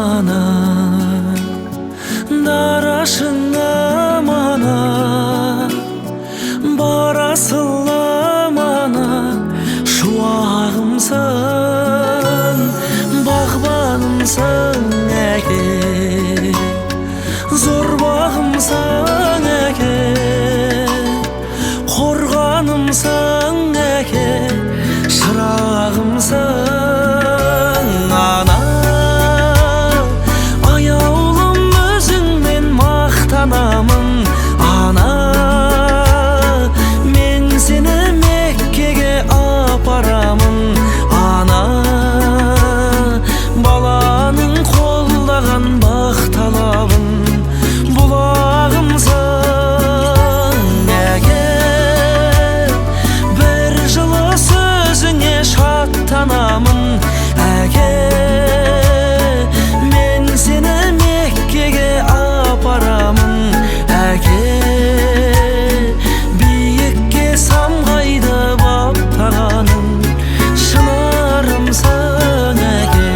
мана, дарашына мана, барасыла мана, шуағымсың, бағбанымсың әке, зор бағымсың әке, қорғанымсың әке, шырағымсың ана. Аяулым өзіңмен мақтанамын ана, мен сені Меккеге апарамын ана, баланың қолдаған бақталабын бұлағымсың әке, бір жылы сөзіңе шаттанамын әке, мен сені Меккеге апарамын әке, биікке самғайды баптағаның шынарымсың әке.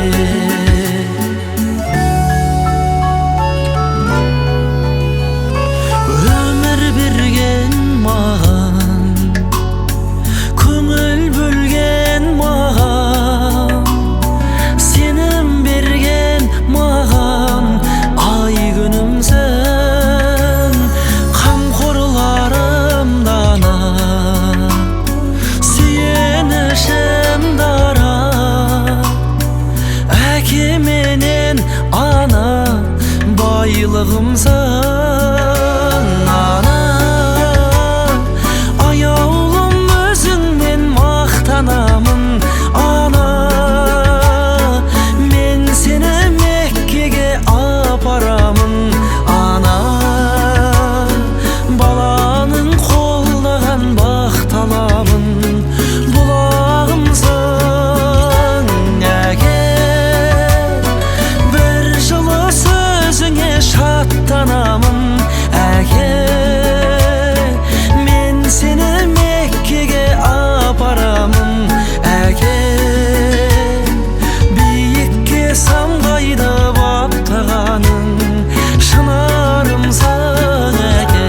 Өмір берген маған, көңіл бөлген маған, сенім берген маған, ай күнімсің, қамқорларым дана, сүйенішім дара, әке менен ана, байлығымсың ана. Аяулым өзіңмен мақтанамын ана, мен сені Меккеге апарамын ана, баланың қолдаған бақталабын бұлағымсың әке, бір жылы сөзіңе шаттанамын әке, мен сені Меккеге апарамын әке, биікке самғайды баптағаның шынарымсың әке.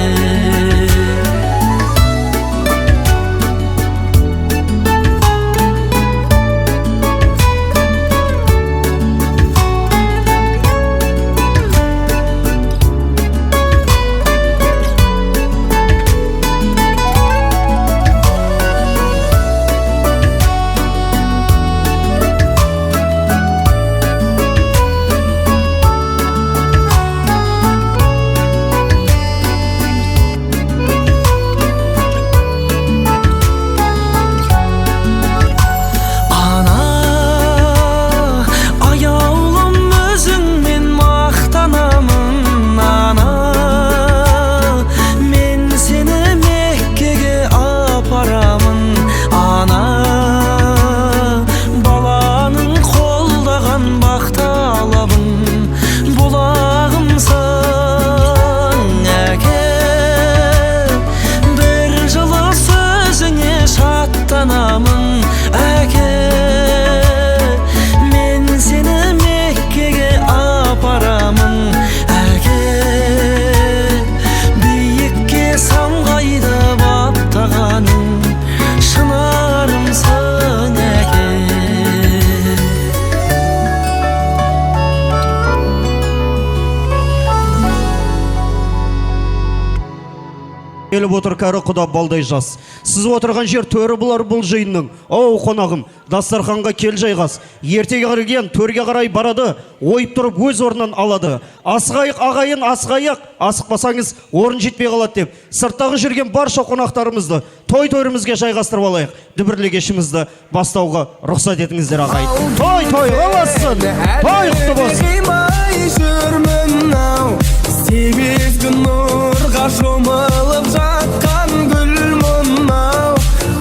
Келіп отыр кәрі құда балдай жас. Сіз отырған жер төрі бұлар бұл жиынның. Оу қонағым, дастарханға кел жайғас. Ертеге кірген төрге қарай барады, ойып тұрып өз орнын алады. Асығайық ағайын, асығайық, асықпасаңыз орын жетпей қалады деп. Сырттағы жүрген барша қонақтарымызды той-тойымызге жайғастырып алайық. Дүбірлі кешімізді бастауға рұқсат етіңіздер ағайын. Той-той қаласын, той құтты болсын. Себезгі нұрға шомылып жатқан гүл мұнау,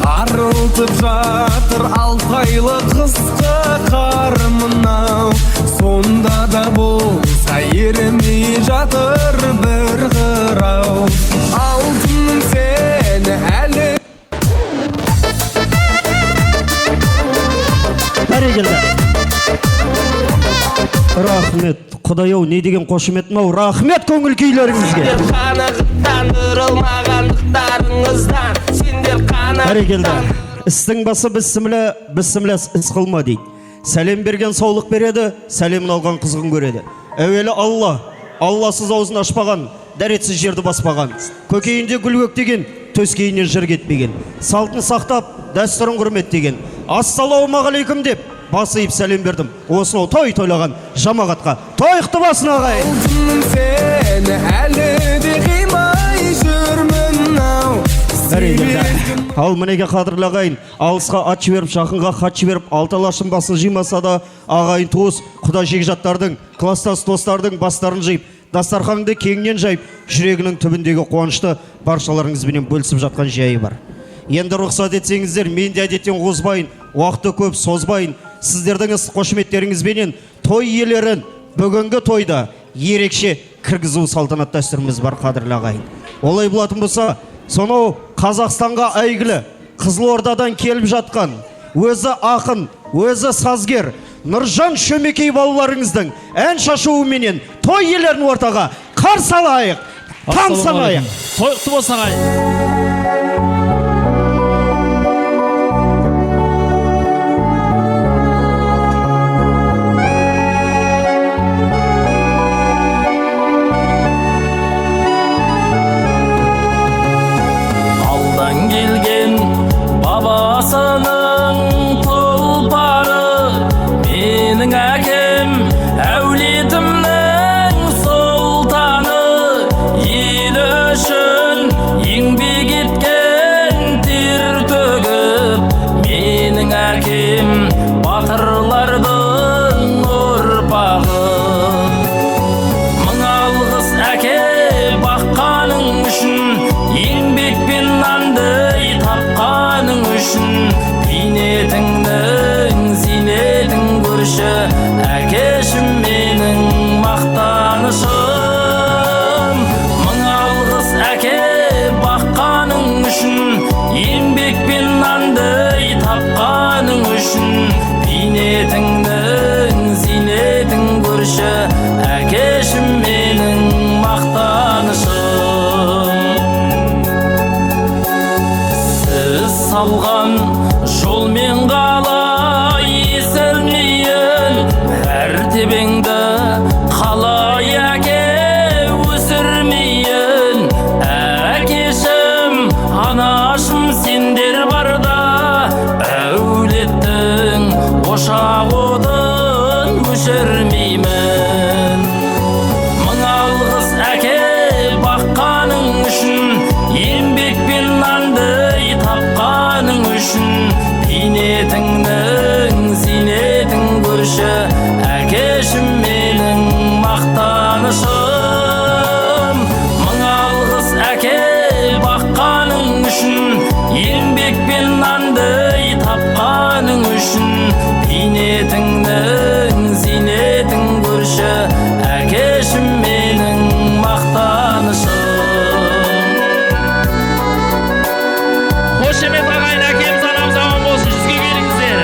арылтып жатыр алтайлы қысқы қар мынау, сонда да болса ерімей жатыр бір қырау. Алтыным сені әлі бәрекелді. Рахмет, Құдай-ау, не деген қошемет мынау. Рахмет көңіл күйлеріңізге. Бәрекелді. Істің басы бісмілі іс қылма дейді. Сәлем берген саулық береді, сәлемін алған қызғын көреді. Әуелі Алласыз аузын ашпаған, дәретсіз жерді баспаған. Көкейінде гүл көктеген, төскейінен жыр кетпеген. Салтын сақтап, дәстүрін құрметтеген. Ассалаумағалейкум деп басып сәлем бердім. Осынау той тойлаған жамағатқа тойықты басын ағай. Сені әлі де қимай жүрмін ау. Ал мінеге қадірлі ағайын, алысқа ат жіберіп, жақынға хат жіберіп, алталашын басын жимаса да, ағайын туыс, құда жекжаттардың, кластас достардың бастарын жиып, дастарханды кеңінен жайып, жүрегінің түбіндегі қуанышты баршаларыңызбенен бөлісіп жатқан жайы бар. Енді рұқсат етсеңіздер, мен де әдеттен қозбайын, уақыты көп созбайын, сіздердің қошеметтеріңізбенен той иелерін бүгінгі тойда ерекше кіргізу салтанат дәстүріміз бар, қадірлі ағайын. Олай болатын болса, сонау Қазақстанға әйгілі Қызылордадан келіп жатқан өзі ақын, өзі сазгер Нұржан Шөмекей балаларыңыздың ән шашуыменен той иелерін ортаға қарсы алайық, тамсанайық. Тойықты болсағай. Салған жолмен қалай есілмейін, мәртебеңді қалай әке өсірмейін. Әкешім, анашым сендер барда, әулеттің ошақ отын өшірмеймін. Мың алғыс әке баққаның үшін, еңбекпен нанды тапқаның үшін, бейнетіңнің зейнетін көрші, әкешім менің мақтанышым. Мың алғыс әке баққаның үшін, еңбекпен нанды тапқаның үшін, бейнетіңнің зейнетін көрші, әкешім менің мақтанышым. Қошемет ағайын, әкеміз анамыз аман болсын, жүзге келіңіздер.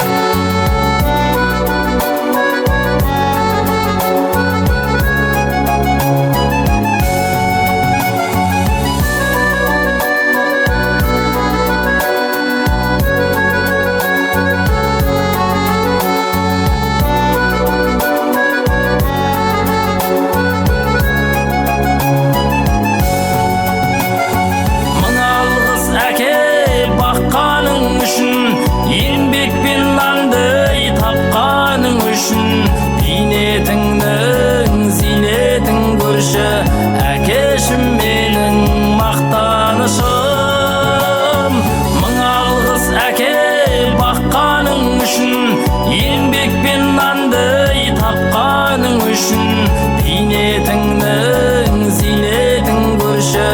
Мың алғыс әке баққаның үшін, еңбекпен нанды тапқаның үшін, бейнетіңнің зейнетін көрші, әкешім менің мақтанышым. Мың алғыс әке баққаның үшін, еңбекпен нанды тапқаның үшін, бейнетіңнің зейнетін көрші,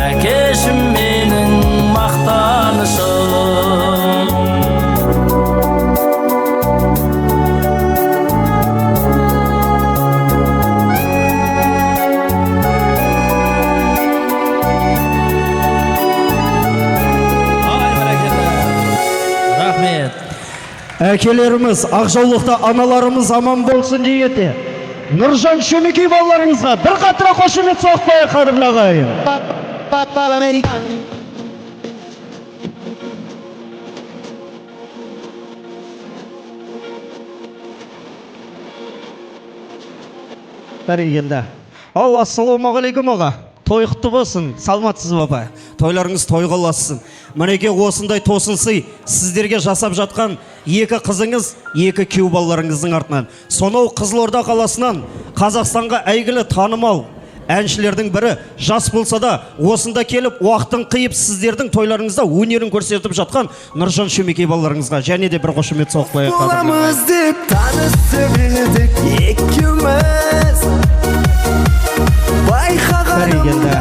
әкешім менің мақтанышым. Рахмет. Әкелеріміз, ақжаулықта аналарымыз аман болсын дейді. Нұржан Шөмекей балаларыңызға бір қатыра қошемет соғып қояйық, қадірлі ағайын. Бәрекелді. Ау, ассалаумағалейкум аға. Той құтты болсын, саламатсыз бапа. Тойларыңыз тойға ұлассын. Мінеке осындай тосынсый сіздерге жасап жатқан екі қызыңыз, екі күйеу балаларыңыздың артынан. Сонау Қызылорда қаласынан Қазақстанға әйгілі танымал әншілердің бірі, жас болса да осында келіп уақытын қиып сіздердің тойларыңызда өнерін көрсетіп жатқан Нұржан Шөмекей балаларыңызға және де бір қошемет соғып қояйық. Боламыз деп танысып едік екеуміз, Бәрекелді.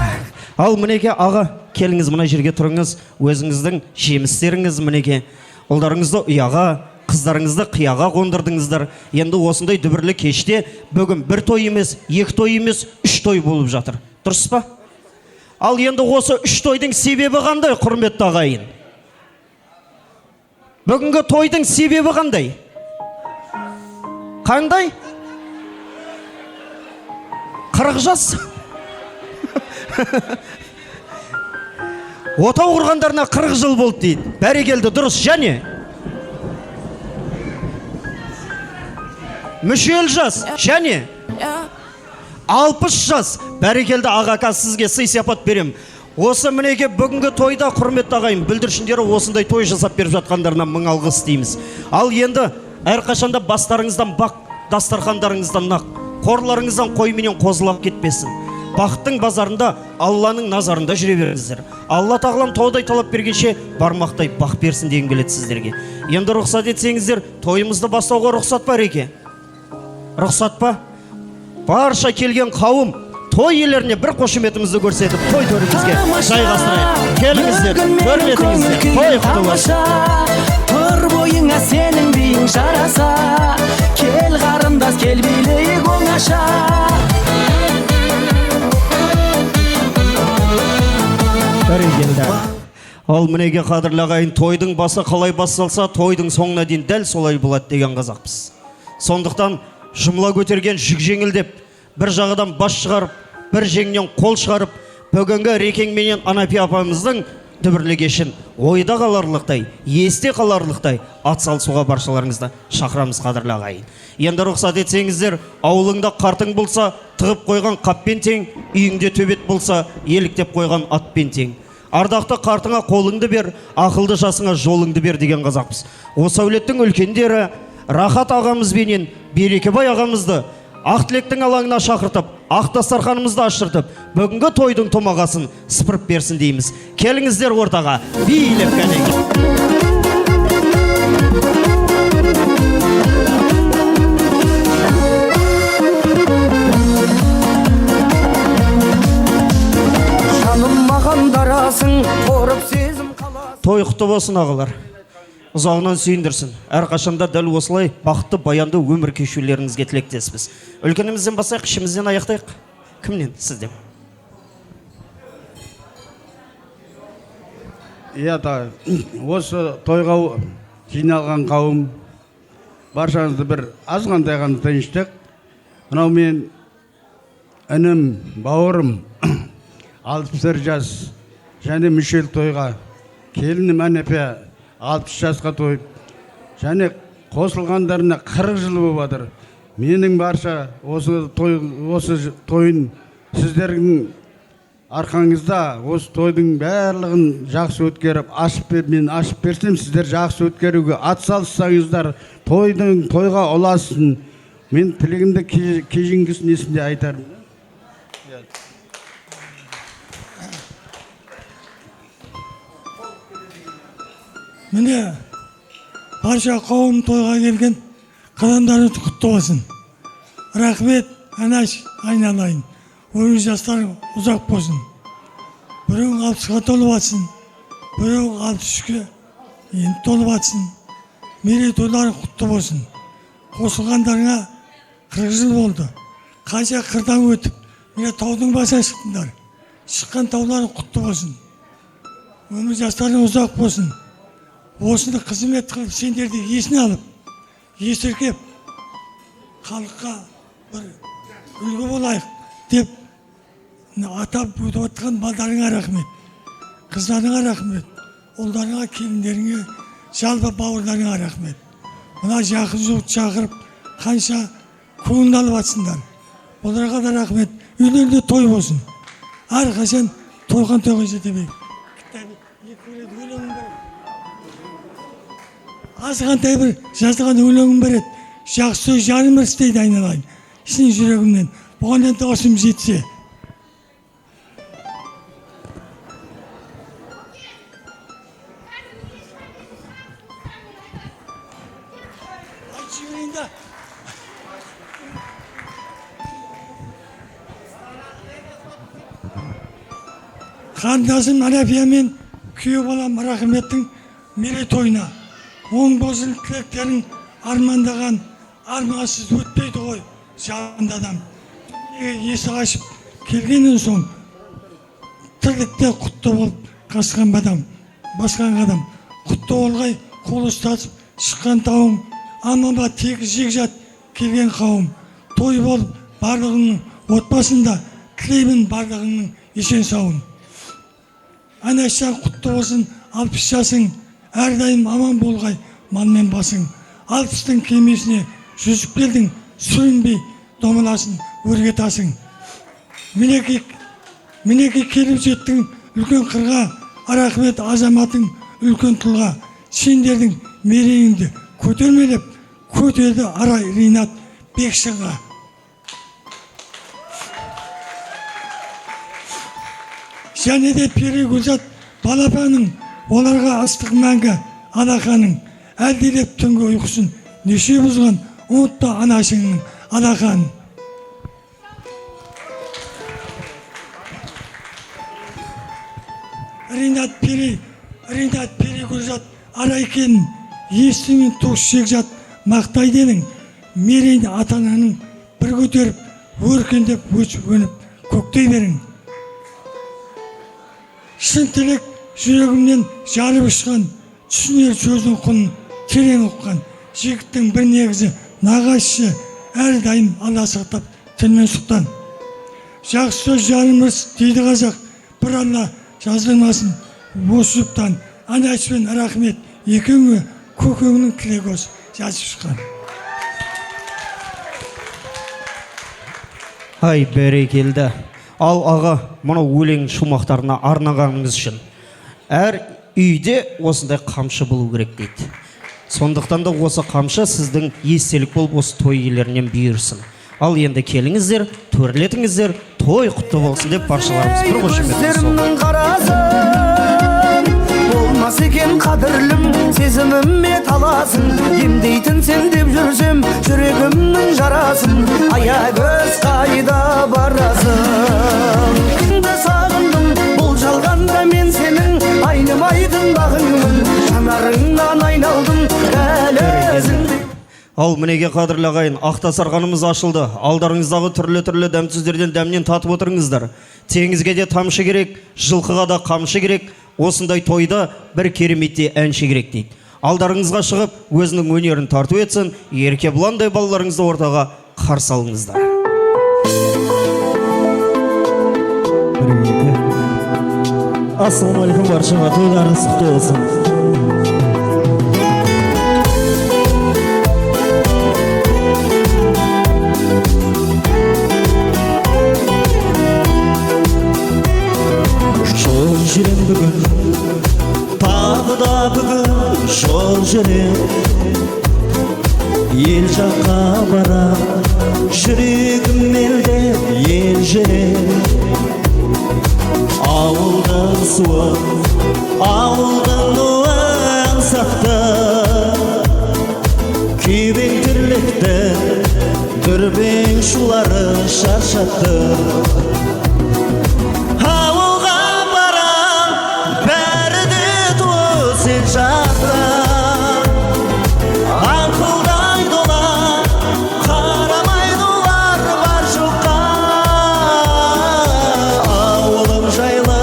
Ал мінеке аға, келіңіз мына жерге тұрыңыз, өзіңіздің жемістеріңіз мінеке. Ұлдарыңызды ұяға, қыздарыңызды қияға қондырдыңыздар. Енді осындай дүбірлі кеште бүгін бір той емес, екі той емес, үш той болып жатыр. Дұрыс па? Ал енді осы үш тойдың себебі қандай, құрметті ағайын? Бүгінгі тойдың себебі қандай? Қандай? 40 жас. Отау құрғандарына 40 жыл болды дейді. Бәрекелді, дұрыс. Және мүшел жас, және 60 жас. Бәрекелді ағақа, сізге сый сипат берем. Осы мінеке бүгінгі тойда құрметті ағайын бүлдіршіндері осындай той жасап беріп жатқандарына мың алғыс дейміз. Ал енді әрқашанда бастарыңыздан бақ, дастархандарыңыздан нақ, қорларыңыздан қой менен қозылап кетпесін. Бақыттың базарында Алланың назарында жүре беріңіздер. Алла тағалам таудай талап бергенше бармақтай бақ берсін деген келеді сіздерге. Енді рұқсат етсеңіздер, тойымызды бастауға рұқсат бар еке. Рұқсат па? Барша келген қауым той иелеріне бір қошеметімізді көрсетіп, той төрімізге жайғастырайық. Келіңіздер, көрметіңіздер, той құтты болсын. Тұр бойыңа сенің биің жараса, кел қарындас, кел билейік оңаша. Бәрекелді. Ал мінеге қадірлі ағайын, тойдың басы қалай басталса, тойдың соңына дейін дәл солай болады деген қазақпыз. Сондықтан жұмыла көтерген жүк жеңілдеп, бір жағадан бас шығарып, бір жеңнен қол шығарып, бүгінгі Рекең менен Анапи апамыздың дүбірлі кешін ойда қаларлықтай, есте қаларлықтай атсалысуға баршаларыңызды шақырамыз, қадірлі ағайын. Енді рұқсат етсеңіздер, ауылыңда қартың болса, тығып қойған қаппен тең, үйіңде төбет болса, еліктеп қойған атпен тең. Ардақты қартыңа қолыңды бер, ақылды жасыңа жолыңды бер деген қазақпыз. Осы әулеттің үлкендері Рахат ағамызбенен Берекебай ағамызды Ақтілектің алаңына шақыртып, ақ дастарханымызды аштыртып, бүгінгі тойдың томағасын сыпырып берсін дейміз. Келіңіздер ортаға, билеп кәнеге. жаным маған дарасың, қорып сезім қаласың. Той құтты болсын ағалар. Ұзағынан сүйіндірсін. Әрқашанда дәл осылай бақытты баянды өмір кешулеріңізге тілектеспіз. Үлкенімізден басайық, ішімізден аяқтайық. Кімнен? Сізден. Осы тойға жиналған қауым баршаңызды бір азғандай ғана тыныштық. Мынау мен інім, бауырым 61 жас және мүшел тойға, келінім Анапи 60 жасқа тойып, және қосылғандарына 40 жыл болып жатыр. Менің барша осы тойын сіздердің арқаңызда осы тойдың барлығын жақсы өткеріп, мен ашып берсем, сіздер жақсы өткеруге атсалыссаңыздар, тойға ұласын. Мен тілегімді кейінгісін есімде айтарым. Міне, барша қауым тойға келген қадамдары құтты болсын. Рахмет, Анаш, айналайын. Өмір жастарың ұзақ болсын. Біреуің 60-ға толып атсын, біреуің 63-ге енді толып атсын. Мерейтойларың құтты болсын. Қосылғандарыңа 40 жыл болды. Қанша қырдан өтіп, міне таудың басына шықтыңдар. Шыққан тауларың құтты болсын. Өмір жастарың ұзақ болсын. Осыны қызмет қылып, сендерді есіне алып, есіркеп, халыққа бір үлгі болайық деп атап өтіп отқан балдарыңа рахмет, қыздарыңа рахмет, ұлдарыңа, келіндеріңе, жалпы бауырларыңа рахмет. Мына жақын жұрт шақырып қанша көңіл атсыңдар. Оларға да рахмет. Үйлерде той болсын. Әрқашан тойған тойға жете бер. Азғантай бір жазылған өлеңім бар еді. Жақсы сөз жарым істейді айналайын. Сенің жүрегімнен. Бұған енді осым жетсе. Қандасым Арафия мен күйеу балам Рахметтің мерейтойына оң болсын тілектерін армандаған армансыз өтпейді ғой жанды адам. Есі ашып келгеннен соң тірлікте құтты болып қасқан адам, басқан адам. Құтты болғай қол ұстасып шыққан тауым, аманба тегі жекжат келген қауым. Той болып барлығының отбасында тілеймін барлығының есен сауын. Анашан құтты болсын 60 жасың, әрдайым аман болғай малмен басың. 60-тың кемесіне жүзіп келдің, сүрінбей домаласын, өрге тасың. Мінеке келіп жеттің үлкен қырға, Рахмет азаматың үлкен тұлға. Сендердің мерейіңді көтермелеп, көтерді Арай Ринат Бекшинға. Және де Пері Гүлзат балапаның, оларға ыстық мәңгі алақаның. Әлдилеп түнгі ұйқысын неше бұзған, ұмытты анашыңның алақанын. Ринат Пері Гүлзат Арайкенің естімен тоқ шекжат мақтай дедің. Мерейді атананың бір көтеріп, өркендеп өшіп-өніп көктей берің. Шын тілек жүрегімнен жарып ұшқан, түсінер сөздің құнын терең ұққан. Жігіттің бір негізі нағашысы, әрдайым Алла сақтап тілмен сұқтан. Жақсы сөз жарымыз дейді қазақ, бір Алла жаздырмасын осы жұптан. Анаш пен Рахмет екеуіңе көкеңнің тілегі осы жазып шыққан. Ай, бәрекелді. Ал аға, мұны өлең шумақтарына арнағаныңыз үшін. Әр үйде осындай қамшы болу керек дейді. Сондықтан да осы қамшы сіздің естелік болып осы той иелерінен бұйырсын. Ал енді келіңіздер, төрлетіңіздер, той құтты болсын деп баршаларымыз бір қошемет қарасын, болмас екен қадірлім, сезіміме таласын. Емдейтін сен деп жүрсем, жүрегімнің жарасын. Аягөз қайда барасың? Сағындым, бұл жалғанда мен сенің айнымайтын бағыңмын. Жанарыңнан айналдым, әлі өзіңді. Ал мінеге қадірлі ағайын, ақтасарғанымыз ашылды. Алдарыңыздағы түрлі дәмсіздерден дәмнен татып отырыңыздар. Теңізге де тамшы керек, жылқыға да қамшы керек. Осындай тойда бір кереметте әнші керек дейді. Алдарыңызға шығып, өзінің өнерін тарту етсін, еркебұландай балаларыңызды ортаға қарсы алыңыздар. Ассалаумағалейкум баршаға, тойларыңыз құтты болсын. Жол жүрем бүгін, тағы да бүгін жол жүрем. Ел жаққа бара, жүрегім елде ел жүрем. Ауылдың суы, ауылдың нуын сақты, күйбең тірлікті, дүрбең шулары шаршатты. Ауылға барам, бәрі де туы сен жақта. Аңқылдай дола, қарамайды олар бар жоққа. Ауылым жайлы,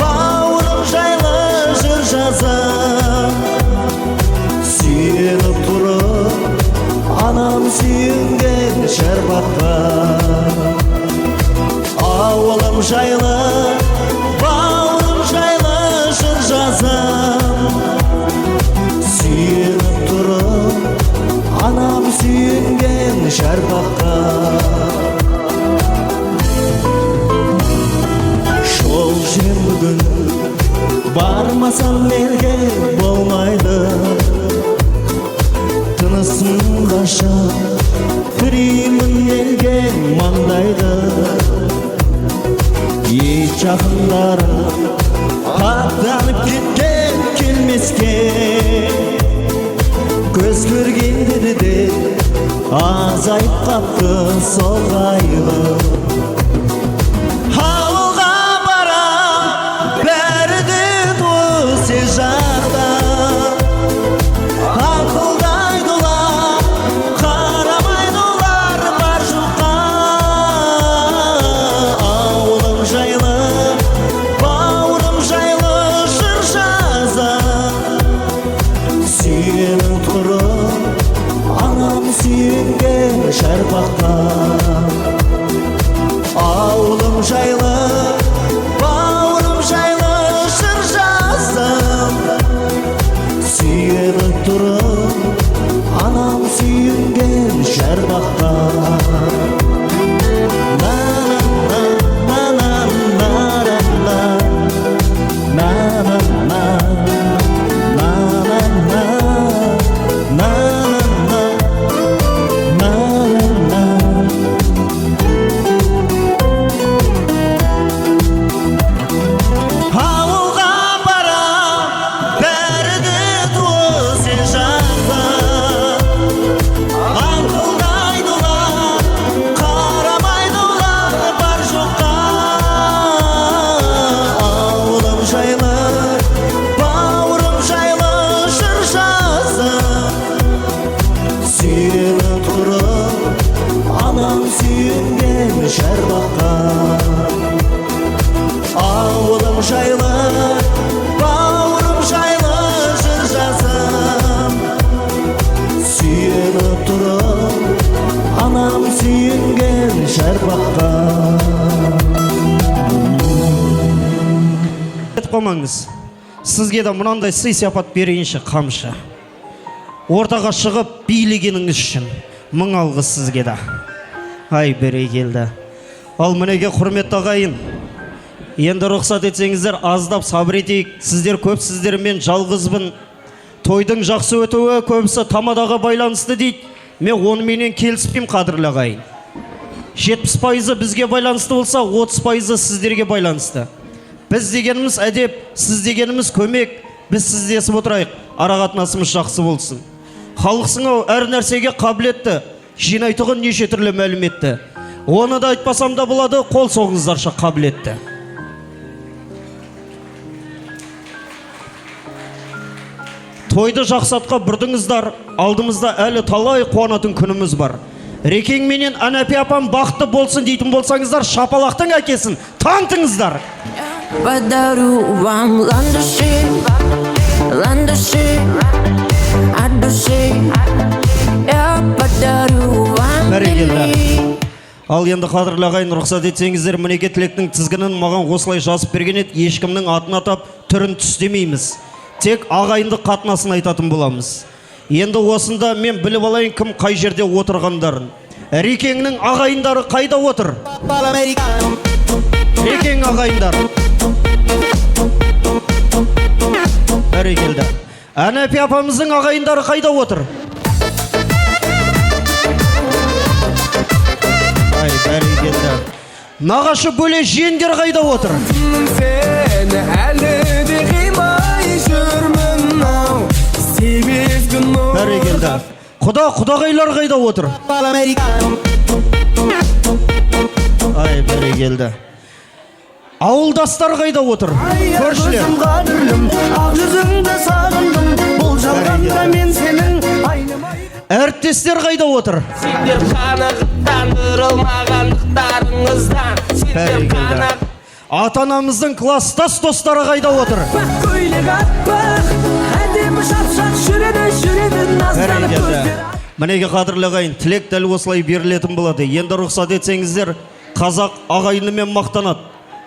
бауырым жайлы жыр жазам. Сүйеніп тұрып, анам сүйінген шәрбаққа. ауылым жайлы бауырым жайлы жыр жазам сүйеніп тұрып анам сүйенген шарбаққа жол жүрем бүгін бармасам мерге болмайды тынысым қашып кіремін елге маңдайды ет жақындарым аттанып кеткен келмеске көз көргендері де азайып қапты сол қайғы ауылға барам бәрі де төсе жақта ақылдайды олар қарамайды олар бар жоққа ауылым жайлы бауырым жайлы жыр жазам сүйеніп тұрып анам сүйенген шарбаққа ауылым жайлы бауырым жайлы жыр жазам сүйеніп тұрып анам сүйенген шарбаққа ауылға барам бәрі де төсе жақта аңқылдайды олар қарамайды олар бар жоққа ауылым жайлы бауырым жайлы жыр жазам сүйеніп тұрып анам сүйенген шарбаққа ауылым жайлы бауырым жайлы жыр жазам сүйеніп тұрып анам сүйенген шарбаққа Айтып қоймаңыз. Сізге де мынандай сый сияпат берейінші қамшы. Ортаға шығып билегеніңіз үшін мың алғыс сізге де. Ай бәрекелді. Ал мінеге құрметті ағайын. Енді рұқсат етсеңіздер аздап сабыр етейік. Сіздер көп сіздермен жалғызбын. Тойдың жақсы өтуі көбісі тамадаға байланысты дейді. Мен онымен келіспеймін қадірлі ағайын. 70% бізге байланысты болса, 30% сіздерге байланысты. Біз дегеніміз әдеп, сіз дегеніміз көмек. Біз сіздесіп отырайық, арақатынасымыз жақсы болсын. Халықсың ау әр нәрсеге қабілетті, жинайтұғын неше түрлі мәліметті. Оны да айтпасам да болады, қол соғыңыздарша қабілетті. Тойды жақсатқа бұрдыңыздар, алдымызда әлі талай қуанатын күніміз бар. Рекең менен Әнәпи апам бақытты болсын дейтін болсаңыздар, шапалақтың әкесін тантыңыздар. Подарю вам ландыши, ландыши от души. Я подарю вам Бәрекелді. Ал енді қадірлі ағайын рұқсат етсеңіздер, мінеке тілектің тізгінін маған осылай жазып берген еді, ешкімнің атын атап түрін түстемейміз. Тек ағайынды қатынасын айтатын боламыз. Енді осында мен біліп алайын кім қай жерде отырғандарын. Рекеңнің ағайындары қайда отыр? Рекең ағайындары. Бәрекелді. Әнәпи апамыздың ағайындары қайда отыр? Ай, бәрекелді. Нағашы бөле жеңдер қайда отыр? Сені әлі де қимай жүрмін ау себебін Бәрекелді. Құдағайлар қайда отыр? Ай, бәрекелді. Ауылдастар қайда отыр? Көршілер. қадірлім ақ жүзіңді сағындым бұл жалғанда мен сенің айнымай Әріптестер қайда отыр? Сендер қанықтандырылмағандықтарыңыздан Бәрекелді. Ата-анамыздың класстас достары қайда отыр? көйлек аппақ әдемі шапшақ жүреді назданып Бәрекелді. көздері Мінеге қадірлі ағайын, тілек дәл осылай берілетін болады. Енді рұқсат етсеңіздер, қазақ ағайынымен мақтанады.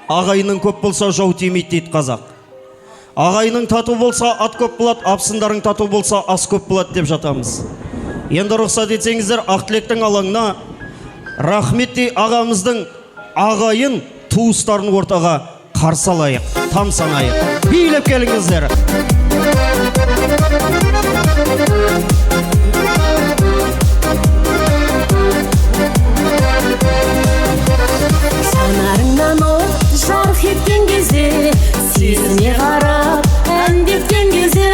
ағайының көп болса жау тимейді дейді қазақ. Ағайының тату болса ат көп болады, апсындарың тату болса ас көп болады деп жатамыз. Енді рұқсат етсеңіздер, Ақтілектің алаңына Рахметти ағамыздың ағайын туыстарын ортаға қарсы алайық, тамсанайық. Билеп келіңіздер. Санарыңнан от жарқ еткен кезде, сезіне қарап әндеткен кезде,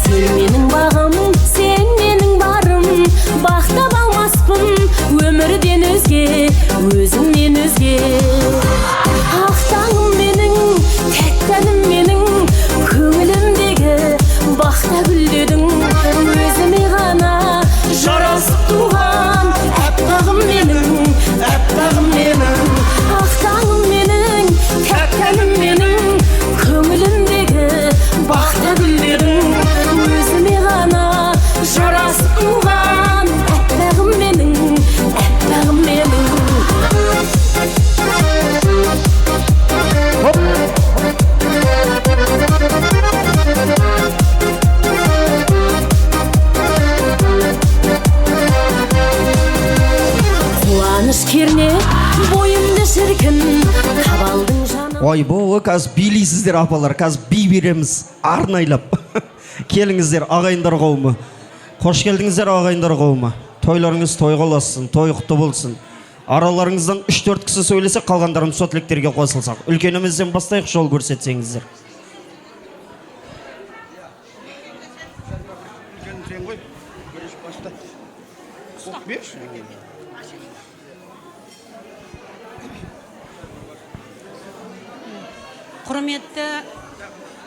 сен менің бағым, сен менің барым, бақтап алмаспын өмірден өзге, өзіңнен өзге. Ақтаңым менің, тәттәнім менің, көңілімдегі бақта гүлдедің, өзіме ғана жарасып туған әппағым менің, әппағым менің. Ақтаңым менің, тәттәнім менің, көңілімдегі бақта гүлдедің, өзіме ғана жарасып туған әппағым менің, әппағым менің. Қуаныш керне бойымды шіркін, табалдың жаны. Ой, бұл қазір билейсіздер апалар, қазір би береміз арнайлап. Келіңіздер ағайындар қауымы. Қош келдіңіздер ағайындар қауымы. Тойларыңыз тойға ұлассын, той құтты болсын. Араларыңыздан 3-4 кісі сөйлесе, қалғандарым сол тілектерге қосылсақ. Үлкенімізден бастайық, жол көрсетсеңіздер.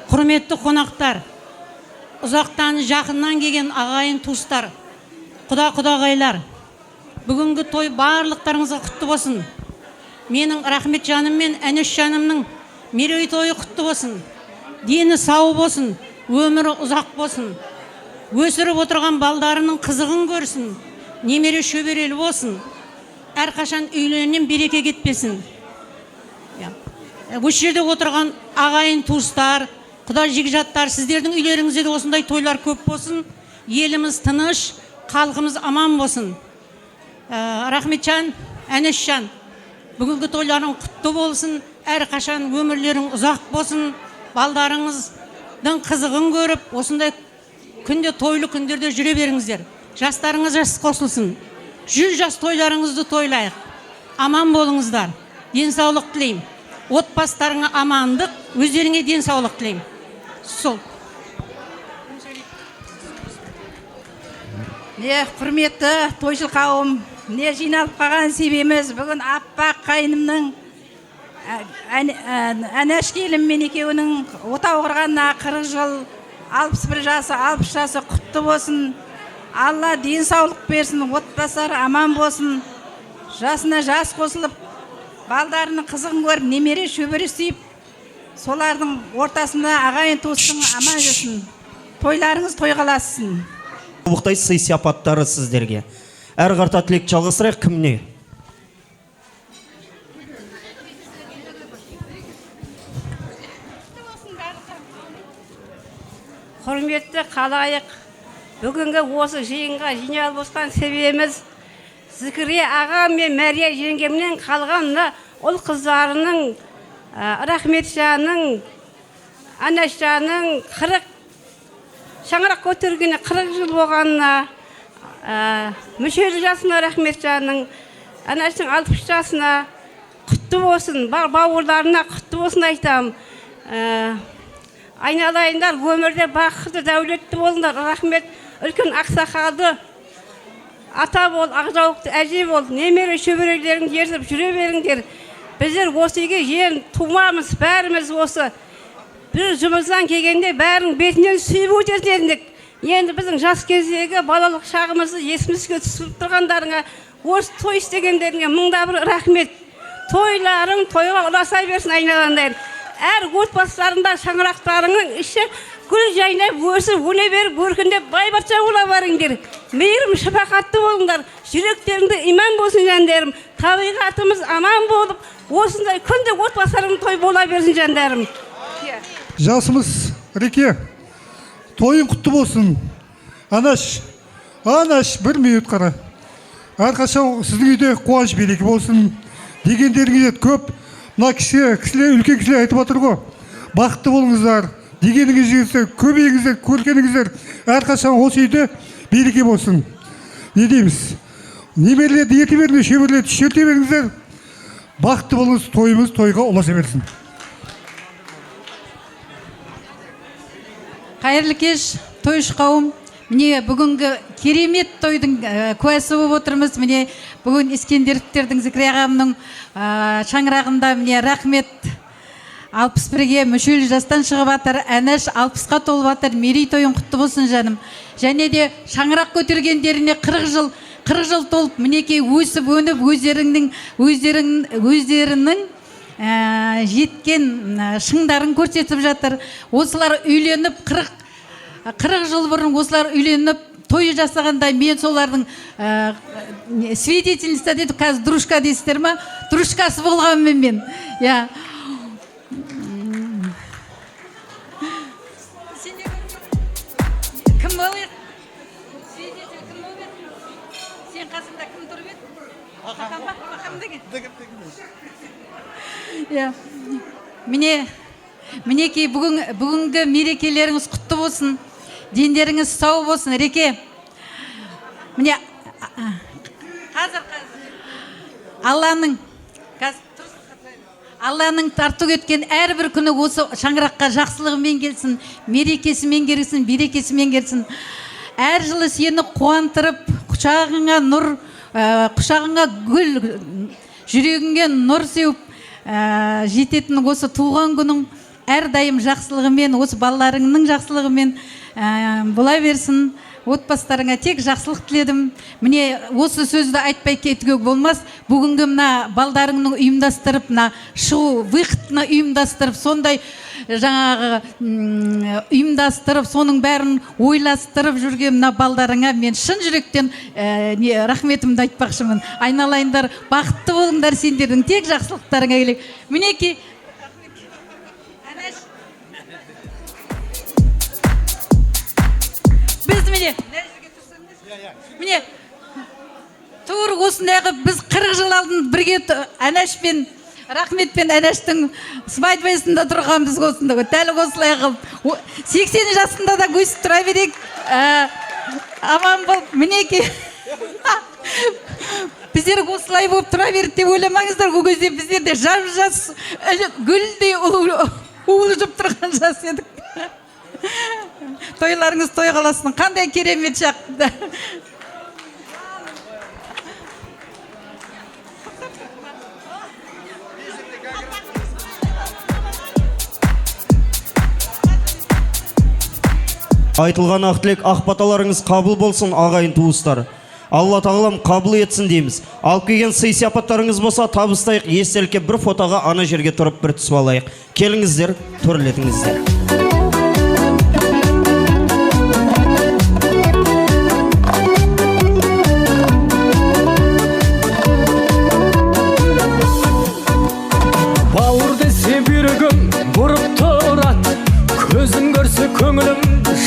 Құрметті қонақтар, ұзақтан жақыннан келген ағайын туыстар, құда-құдағайлар, бүгінгі той барлықтарыңызға құтты болсын. Менің Рахмет жаным мен Әнеш жанымның мерей тойы құтты болсын. Дені сау болсын, өмірі ұзақ болсын. Өсіріп отырған балдарының қызығын көрсін, немере шөберелі болсын. Әрқашан үйлерінен береке кетпесін. Осы жерде отырған ағайын туыстар, құда жекжаттар, сіздердің үйлеріңізде де осындай тойлар көп болсын. Еліміз тыныш, халқымыз аман болсын. Рахметжан, Әнешжан, бүгінгі тойларың құтты болсын, әрқашан өмірлерің ұзақ болсын, балдарыңыздың қызығын көріп, осындай күнде тойлы күндерде жүре беріңіздер. Жастарыңыз жас қосылсын. 100 жас тойларыңызды тойлайық. Аман болыңыздар. Денсаулық тілеймін. Отбасыларыңа амандық, өздеріңе денсаулық тілеймін. Сол. Құрметті тойшыл қауым, не жиналып қалған себебіміз бүгін аппақ қайнымның Әнеш келінмен екеуінің отау құрғанына 40 жыл, 61 жасы, 60 жасы құтты болсын. Алла денсаулық берсін, отбасылары аман болсын. Жасына жас қосылып, балдарының қызығын көріп, немере шөбере сүйіп, солардың ортасында ағайын туыстың аман жүрсін. Тойларыңыз тойғаласын. Бұқтай сый сияпаттары сіздерге. Әр қарта тілек жалғастырайық, кімне? Құрметті қалайық, бүгінгі осы жиынға жиналып осқан себебіміз Зікірия ағам мен Мәрия жеңгемнен қалған ұл қыздарының Рахметжанның, Әнешжанның 40 шаңырақ көтергені 40 жыл болғанына, мүшелі жасына Рахметжанның, Әнештің 60 жасына құтты болсын, бауырларына құтты болсын айтам. Айналайындар, өмірде бақытты, дәулетті болыңдар. Рахмет, үлкен ақсақалды ата бол, ақжауықты әже бол, немере шөберелеріңді ертіп жүре беріңдер. Біздер осы үйге ен тумамыз, бәріміз осы. Бір жұмыстан келгенде бәрінің бетінен сүйіп өтетін едік. Енді біздің жас кездегі балалық шағымызды есімізге түсіп тұрғандарыңа, осы той істегендеріңе мыңда бір рахмет. Тойларың тойға ұласа берсін айналаңдар. Әр отбасыларында шаңырақтарының іші гүл жайнап, өсіп, өне беріп, өркіндеп, бай батша бола барыңдар. мейірім шапақатты болыңдар, жүректеріңде иман болсын жандарым, табиғатымыз аман болып, осындай күнде отбасыларың той бола берсін жандарым. Жасымыз Реке, тойың құтты болсын. Анаш, бір минут қара. Әрқашан сіздің үйде қуаныш береке болсын. Дегендеріңіз көп. Мына кісілер, үлкен кісілер айтып отыр ғой. Бақытты болыңыздар. Дегеніңіз жетсе, көбейіңіздер, көргеніңіздер. Әрқашан осы үйде береке болсын. Не дейміз? Немерлерді ерте беріңіздер, шөберлерді шерте беріңіздер. Бақытты болыңыз, тойымыз тойға ұласа берсін. Қайырлы кеш, тойыш қауым. Міне бүгінгі керемет тойдың куәсі болып отырмыз. Міне бүгін Ескендеровтердің Зікірия ағамның шаңырағында міне рахмет 61-ге мүшел жастан шығып атыр. Әнәш 60-қа толып атыр. Мерей тойын құтты болсын жаным. Және де шаңырақ көтергендеріне 40 жыл толып мінекей өсіп өніп өздерінің жеткен шыңдарын көрсетіп жатыр. Осылар үйленіп 40 жыл бұрын осылар үйленіп той жасағанда мен солардың свидетельница дейді, қазір дружка дейсіздер ма? Дружкасы болғанмын мен. Кім бол еді? Свидетель кім бол еді? Сен қасында кім тұрып еді? Мақам деген. Мінекей бүгінгі мерекелеріңіз құтты болсын. Дендеріңіз сау болсын, Реке. Міне, қазір Алланың тарту кеткен әрбір күні осы шаңыраққа жақсылығымен келсін, мерекесімен келсін, берекесімен келсін. Әр жылы сені қуантырып, құшағыңа нұр, құшағыңа гүл, жүрегіңе нұр сеуіп, жететін осы туған күнің әрдайым жақсылығымен, осы балаларыңның жақсылығымен бола берсін. Отбасыларыңа тек жақсылық тіледім. Міне осы сөзді айтпай кетуге болмас. Бүгінгі мына балдарыңның ұйымдастырып, мына шығу выходына ұйымдастырып, сондай жаңағы ұйымдастырып, соның бәрін ойластырып жүрген мына балдарыңа мен шын жүректен рахметімді айтпақшымын. Айналайындар, бақытты болыңдар, сендердің тек жақсылықтарыңа келек. Мінекей біз міне тур осындайғы біз 40 жыл алдын бірге Әнәшпен, Рахметпен Әнәштің свадьбасында тұрғанбыз осында. Дәл осылай қылып 80 жасында да өсіп тұра берейік. Аман болып, мінекей біздер осылай болып тұра берді деп ойламаңыздар. Ол кезде біздер де жас гүлдей уылжып тұрған жас едік. Тойларыңыз той қаласын, қандай керемет шақты. Айтылған ақ тілек, ақ баталарыңыз қабыл болсын, ағайын туыстар. Алла тағалам қабыл етсін дейміз. Алып келген сый сияпаттарыңыз болса, табыстайық, естелікке бір фотоға ана жерге тұрып бір түсіп алайық. Келіңіздер, төрлетіңіздер.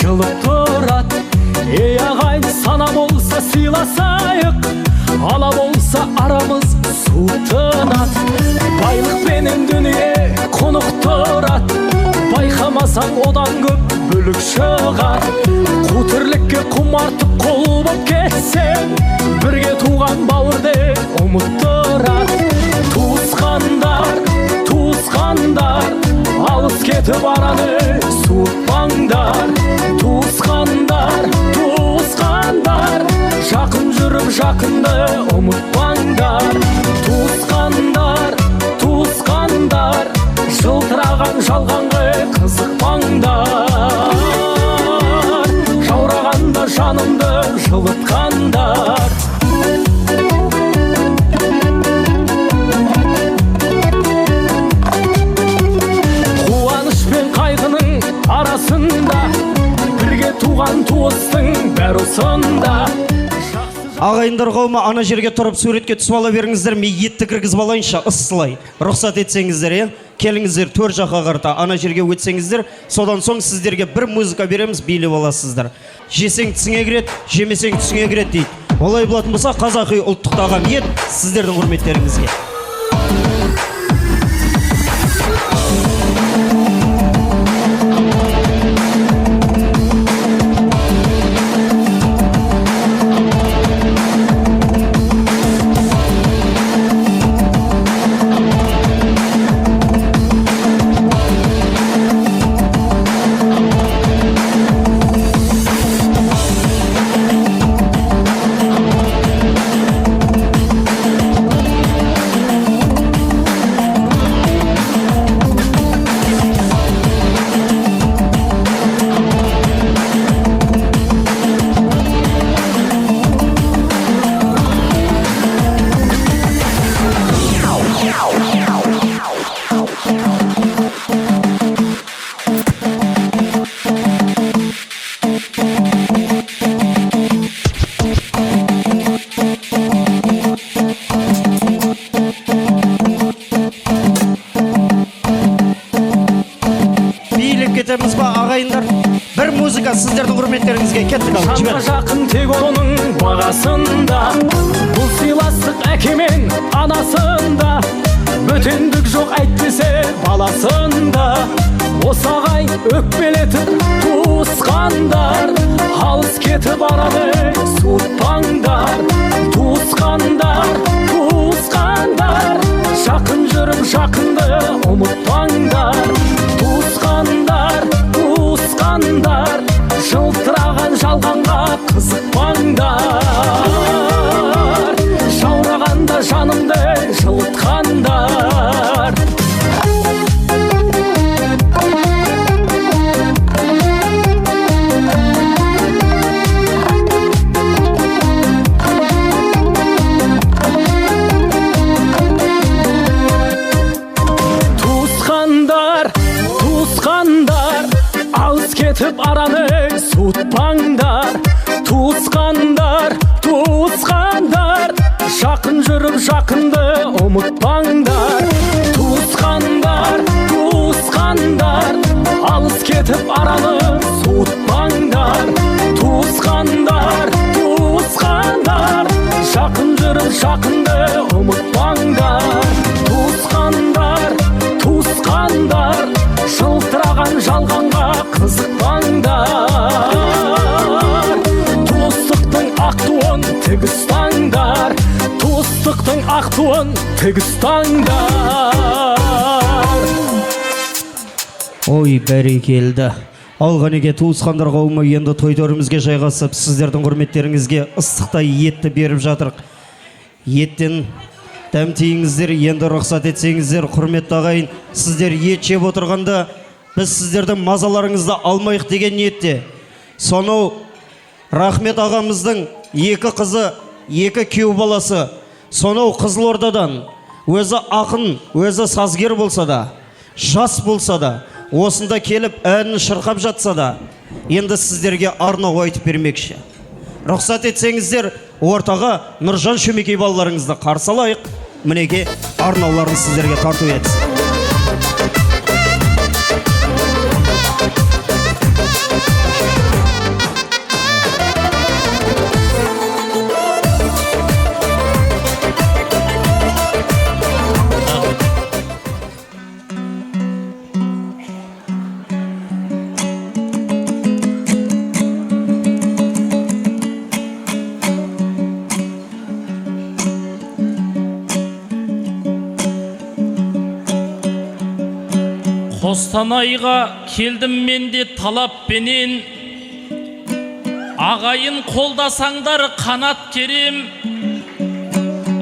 Жылып тұрат, ей ағайын сана болса сыйласайық, ала болса арамыз суытынат. Байлықпенен дүние қонық тұрат, байқамасаң одан көп бүлік шығар. Қу тірлікке құмартып қол боп кетсең, бірге туған бауырды ұмыттырат. Туысқандар, алыс кетіп араны суытпаңдар. Туысқандар, жақын жүріп жақынды ұмытпаңдар. Туысқандар, жылтыраған жалғанғы қызықпаңдар. Жаурағанда жанымды жылытқандар. Қуаныш пен қайғының арасында, бірге туған туыстың бәрі осында. ағайындар қауымы ана жерге тұрып суретке түсіп ала беріңіздер, мен етті кіргізіп алайынша, ысылай. Рұқсат етсеңіздер, келіңіздер төр жаққа қарата, ана жерге өтсеңіздер, содан соң сіздерге бір музыка береміз, билеп аласыздар. Жесең тісіңе кіреді, жемесең түсіңе кіреді дейді. Олай болатын болса, қазақи ұлттық тағам ет сіздердің құрметтеріңізге. Кетеміз ба ағайындар? Бір музыка сіздердің құрметтеріңізге кеттік ал. Жанға жақын тек оның бағасында, бұл сыйластық әке мен анасында, бөтендік жоқ әйтпесе баласында. Осы ағай өкпелетіп туысқандар, алыс кетіп барады суытпаңдар. Туысқандар, туысқандар, жақын жүріп жақынды ұмытпаңдар. Туысқандар, туысқандар, жылтыраған жалғанға қызықпаңдар. Жаурағанда жанымды жылытқандар. Кетіп араны суытпаңдар. Туысқандар, туысқандар, жақын жүріп жақынды ұмытпаңдар. Туысқандар, туысқандар, алыс кетіп араны суытпаңдар. Туысқандар, туысқандар, жақын жүріп жақынды ұмытпаңдар. Туысқандар, туысқандар, жылтыраған жалғанға қызықпаңдар. Туыстықтың ақ туын тік ұстаңдар. Туыстықтың ақ туын тік ұстаңдар. Ой, бәрекелді. Алғанеге туысқандар қауымы енді той төрімізге жайғасып, сіздердің құрметтеріңізге ыстықтай етті беріп жатырық. Еттен тәмтейіңіздер, енді рұқсат етсеңіздер, құрметті ағайын, сіздер ет жеп отырғанда біз сіздердің мазаларыңызды алмайық деген ниетте. Сонау Рахмет ағамыздың екі қызы, екі күйеу баласы, сонау Қызылордадан, өзі ақын, өзі сазгер болса да, жас болса да, осында келіп әнін шырқап жатса да, енді сіздерге арнау айтып бермекші. Рұқсат етсеңіздер, ортаға Нұржан Шөмекей балаларыңызды қарсы алайық. Мінеке арнауларын сіздерге тарту етсін. Қостанайға келдім мен де талаппенен, ағайын қолдасаңдар қанат керем.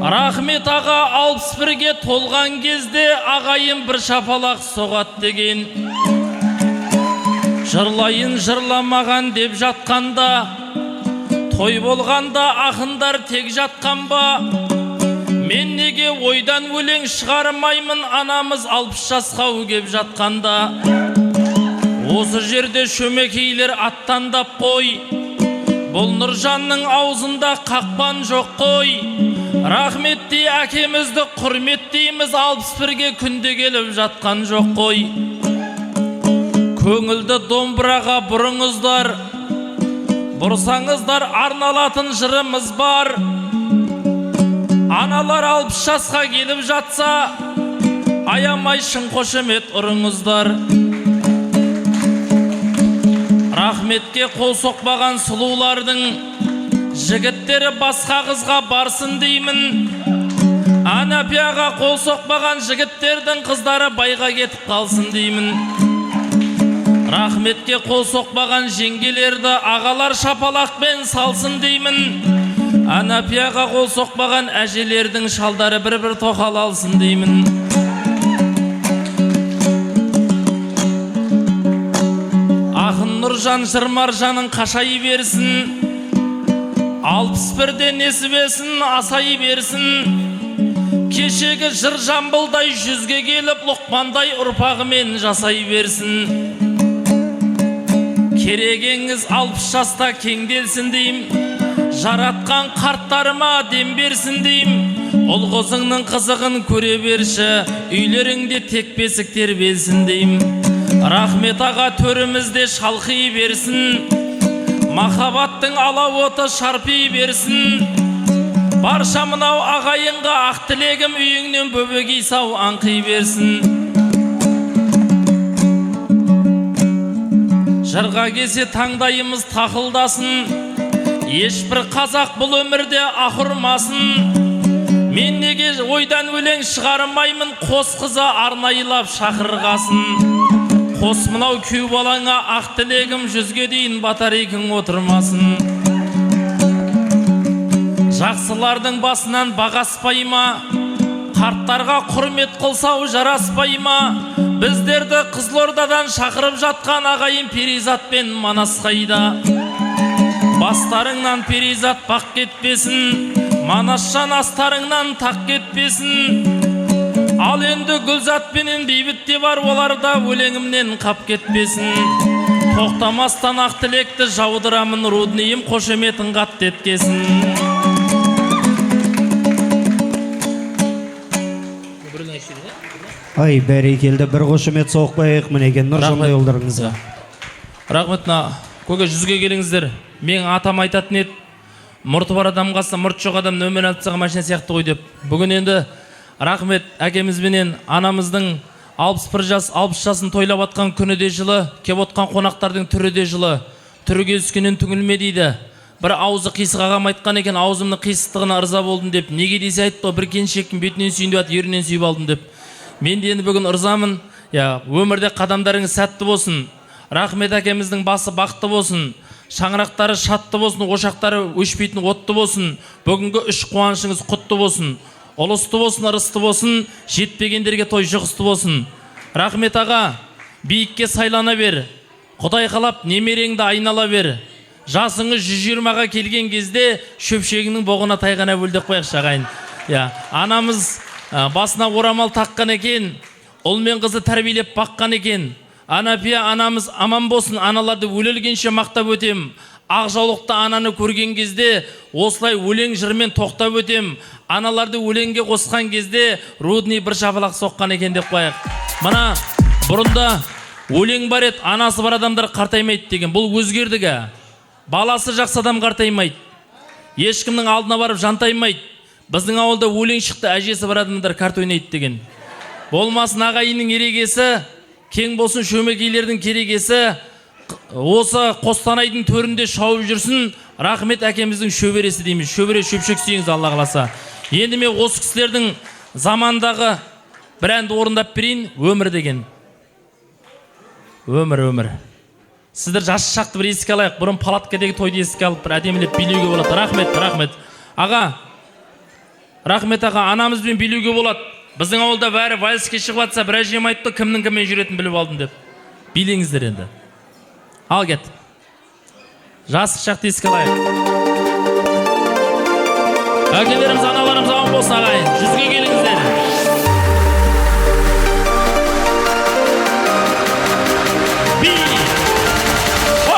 Рахмет аға 61-ге толған кезде ағайын бір шапалақ соғат деген. Жырлайын жырламаған деп жатқанда, той болғанда ақындар тек жатқан ба? Мен неге ойдан өлең шығармаймын, анамыз 60 жасқа өгеп жатқанда. Осы жерде Шөмекейлер аттандап қой, Бұл Нұржанның аузында қақпан жоқ қой. Рахметті әкемізді құрметтейміз, 61-ге күнде келіп жатқан жоқ қой. Көңілді домбыраға бұрыңыздар, бұрсаңыздар арналатын жырымыз бар. Аналар 60 жасқа келіп жатса, аямай шын қошемет ұрыңыздар. Рахметке қол соқпаған сұлулардың жігіттері басқа қызға барсын деймін. Анапияға қол соқпаған жігіттердің қыздары байға кетіп қалсын деймін. Рахметке қол соқпаған жеңгелерді ағалар шапалақпен салсын деймін. Анапияға қол соқпаған әжелердің шалдары бір-бір тоқал алсын деймін. Ақын Нұржан жыр-маржанын қашай берсін, 61-де несібесін асай берсін. Кешегі жыр жамбылдай 100-ге келіп Лұқмандай ұрпағымен жасай берсін. Керегеңіз 60 жаста кеңделсін дейм, жаратқан қарттарыма дем берсін дейм. Ұл қызыңның қызығын көре берші, үйлеріңде тек бесіктер белсін дейм. Рахмет аға төрімізде шалқи берсін, махаббаттың алауоты шарпи берсін. Барша мынау ағайынға ақ тілегім, үйіңнен бөбегей сау аңқи берсін. Жырға келсе таңдайымыз тақылдасын, ешбір қазақ бұл өмірде ақ ұрмасын. Мен неге ойдан өлең шығармаймын, қос қызы арнайылап шақырғасын. Қос мынау күй балаңа ақ тілегім, 100-ге дейін батарейкің отырмасын. Жақсылардың басынан бағаспай ма, қарттарға құрмет қылсау жараспай ма? Біздерді Қызылордадан шақырып жатқан ағайын Перизат пен Манас қайда? Бастарыңнан Перизат бақ кетпесін, Манасжан астарыңнан тақ кетпесін. Ал енді Гүлзат пенен Бейбіт те бар, оларда өлеңімнен қап кетпесін. Тоқтамастан ақ тілекті жаудырамын, руднейім қошеметін қатты еткесін. Ай, бәрекелді, бір қошемет соқпайық мінеген Нұржандай ұлдарыңызға. Рахметна, көге 100-ге келіңіздер. Мен атам айтатын еді, мұрты бар адам қалса, мұрт жоқ адам нөмір алтысыға машина сияқты ғой деп. Бүгін енді рахмет әкемізбенен анамыздың 61 жас, 60 жасын тойлап атқан күні де жылы, кеп отқан қонақтардың түрі де жылы. Түріге үскенен түңілме дейді. Бір аузы қисық ағам айтқан екен, аузымның қисықтығына ырза болдым деп. Неге десе айтты, бір келіншектің бетінен сүйінді ат, ерінен сүйіп алдым деп. Мен де енді бүгін ырзамын. Өмірде қадамдарыңыз сәтті болсын. Рахмет әкеміздің басы бақты болсын. Шаңырақтары шатты болсын, ошақтары өшпейтін отты болсын. Бүгінгі үш қуанышыңыз құтты болсын. Ұлысты болсын, ырысты болсын, жетпегендерге той жұғысты болсын. Рахмет аға, биікке сайлана бер. Құдай қалап немереңді айнала бер. Жасыңыз 120-ға келген кезде шөпшегінің боғына тайғана бөлдек қояқшы ағайын. Анамыз басына орамал таққан екен, ұл мен қызы тәрбиелеп баққан екен. Анапия анамыз аман болсын, аналарды өлелгенше мақтап өтем. Ақ жаулықты ананы көрген кезде осылай өлең жырмен тоқтап өтем. Аналарды өлеңге қосқан кезде рудный бір шапалақ соққан екен деп қояқ. Мына бұрында өлең бар еді, анасы бар адамдар қартаймайды деген. Бұл өзгердігі. Баласы жақсы адам қартаймайды. Ешкімнің алдына барып жантаймайды. Біздің ауылда өлең шықты, әжесі бар адамдар карт ойнайды деген. Болмасын ағайынның ерегесі, кең болсын шөмекейлердің керегесі, осы Қостанайдың төрінде шауып жүрсін. Рахмет әкеміздің шөбересі дейміз. Шөбере шөпшек сүйіңіз, Алла қаласа. Енді мен осы кісілердің замандағы бір әнді орындап берейін. Өмір деген. Өмір. Сіздер жас шақты бір еске алайық. Бұрын палаткадегі тойды еске алып бір әдемілеп билеуге болады. Рахмет. Аға, рахмет аға, анамызбен билеуге болады. Біздің ауылда бәрі вальске шығып жатса, бір әжем айтты, кімнің кіммен жүретін біліп алдым деп. Билеңіздер енді. Ал кет. Жас шақты еске алайық. Әкелеріміз, аналарымыз аман болсын ағайын. 100-ге келіңіздер. Oh!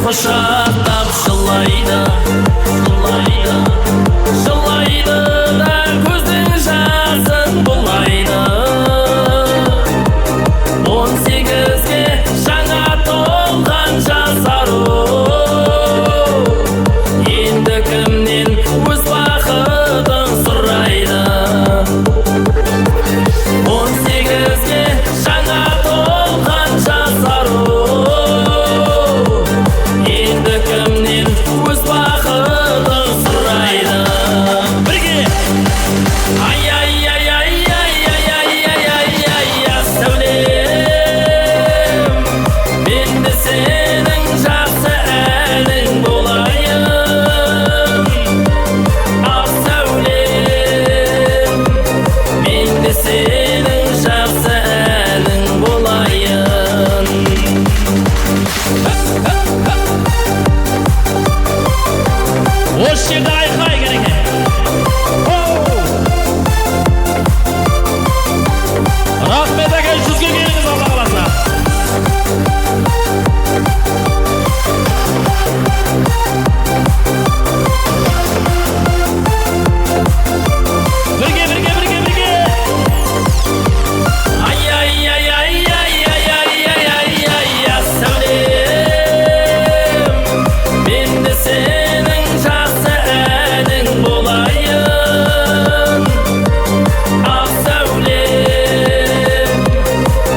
құшақтап жылайды, жылайды, жылайды да көздің жасын бұлайды. 18-ге жаңа толған жасару, енді кімнен өз бақытын сұрайды. 18-ге жаңа толған жасару, енді кімнен өз бақытын сұрайды. Бірге! Ай-яй-яй-яй-яй-яй-яй-яй-яй, сәулем, мен де сенің жақсы әлің болайын. Ақ сәулем, мен де сенің жақсы әлің болайын. Осы жерде айқай керек. Рахмет ағай, 100-ге келіңіз, Алла қаласа. Бірге. Ай-яй-яй-яй-яй-яй-яй-яй-яй, сәулем, мен де сенің жақсы әлің болайын. Ақ сәулем,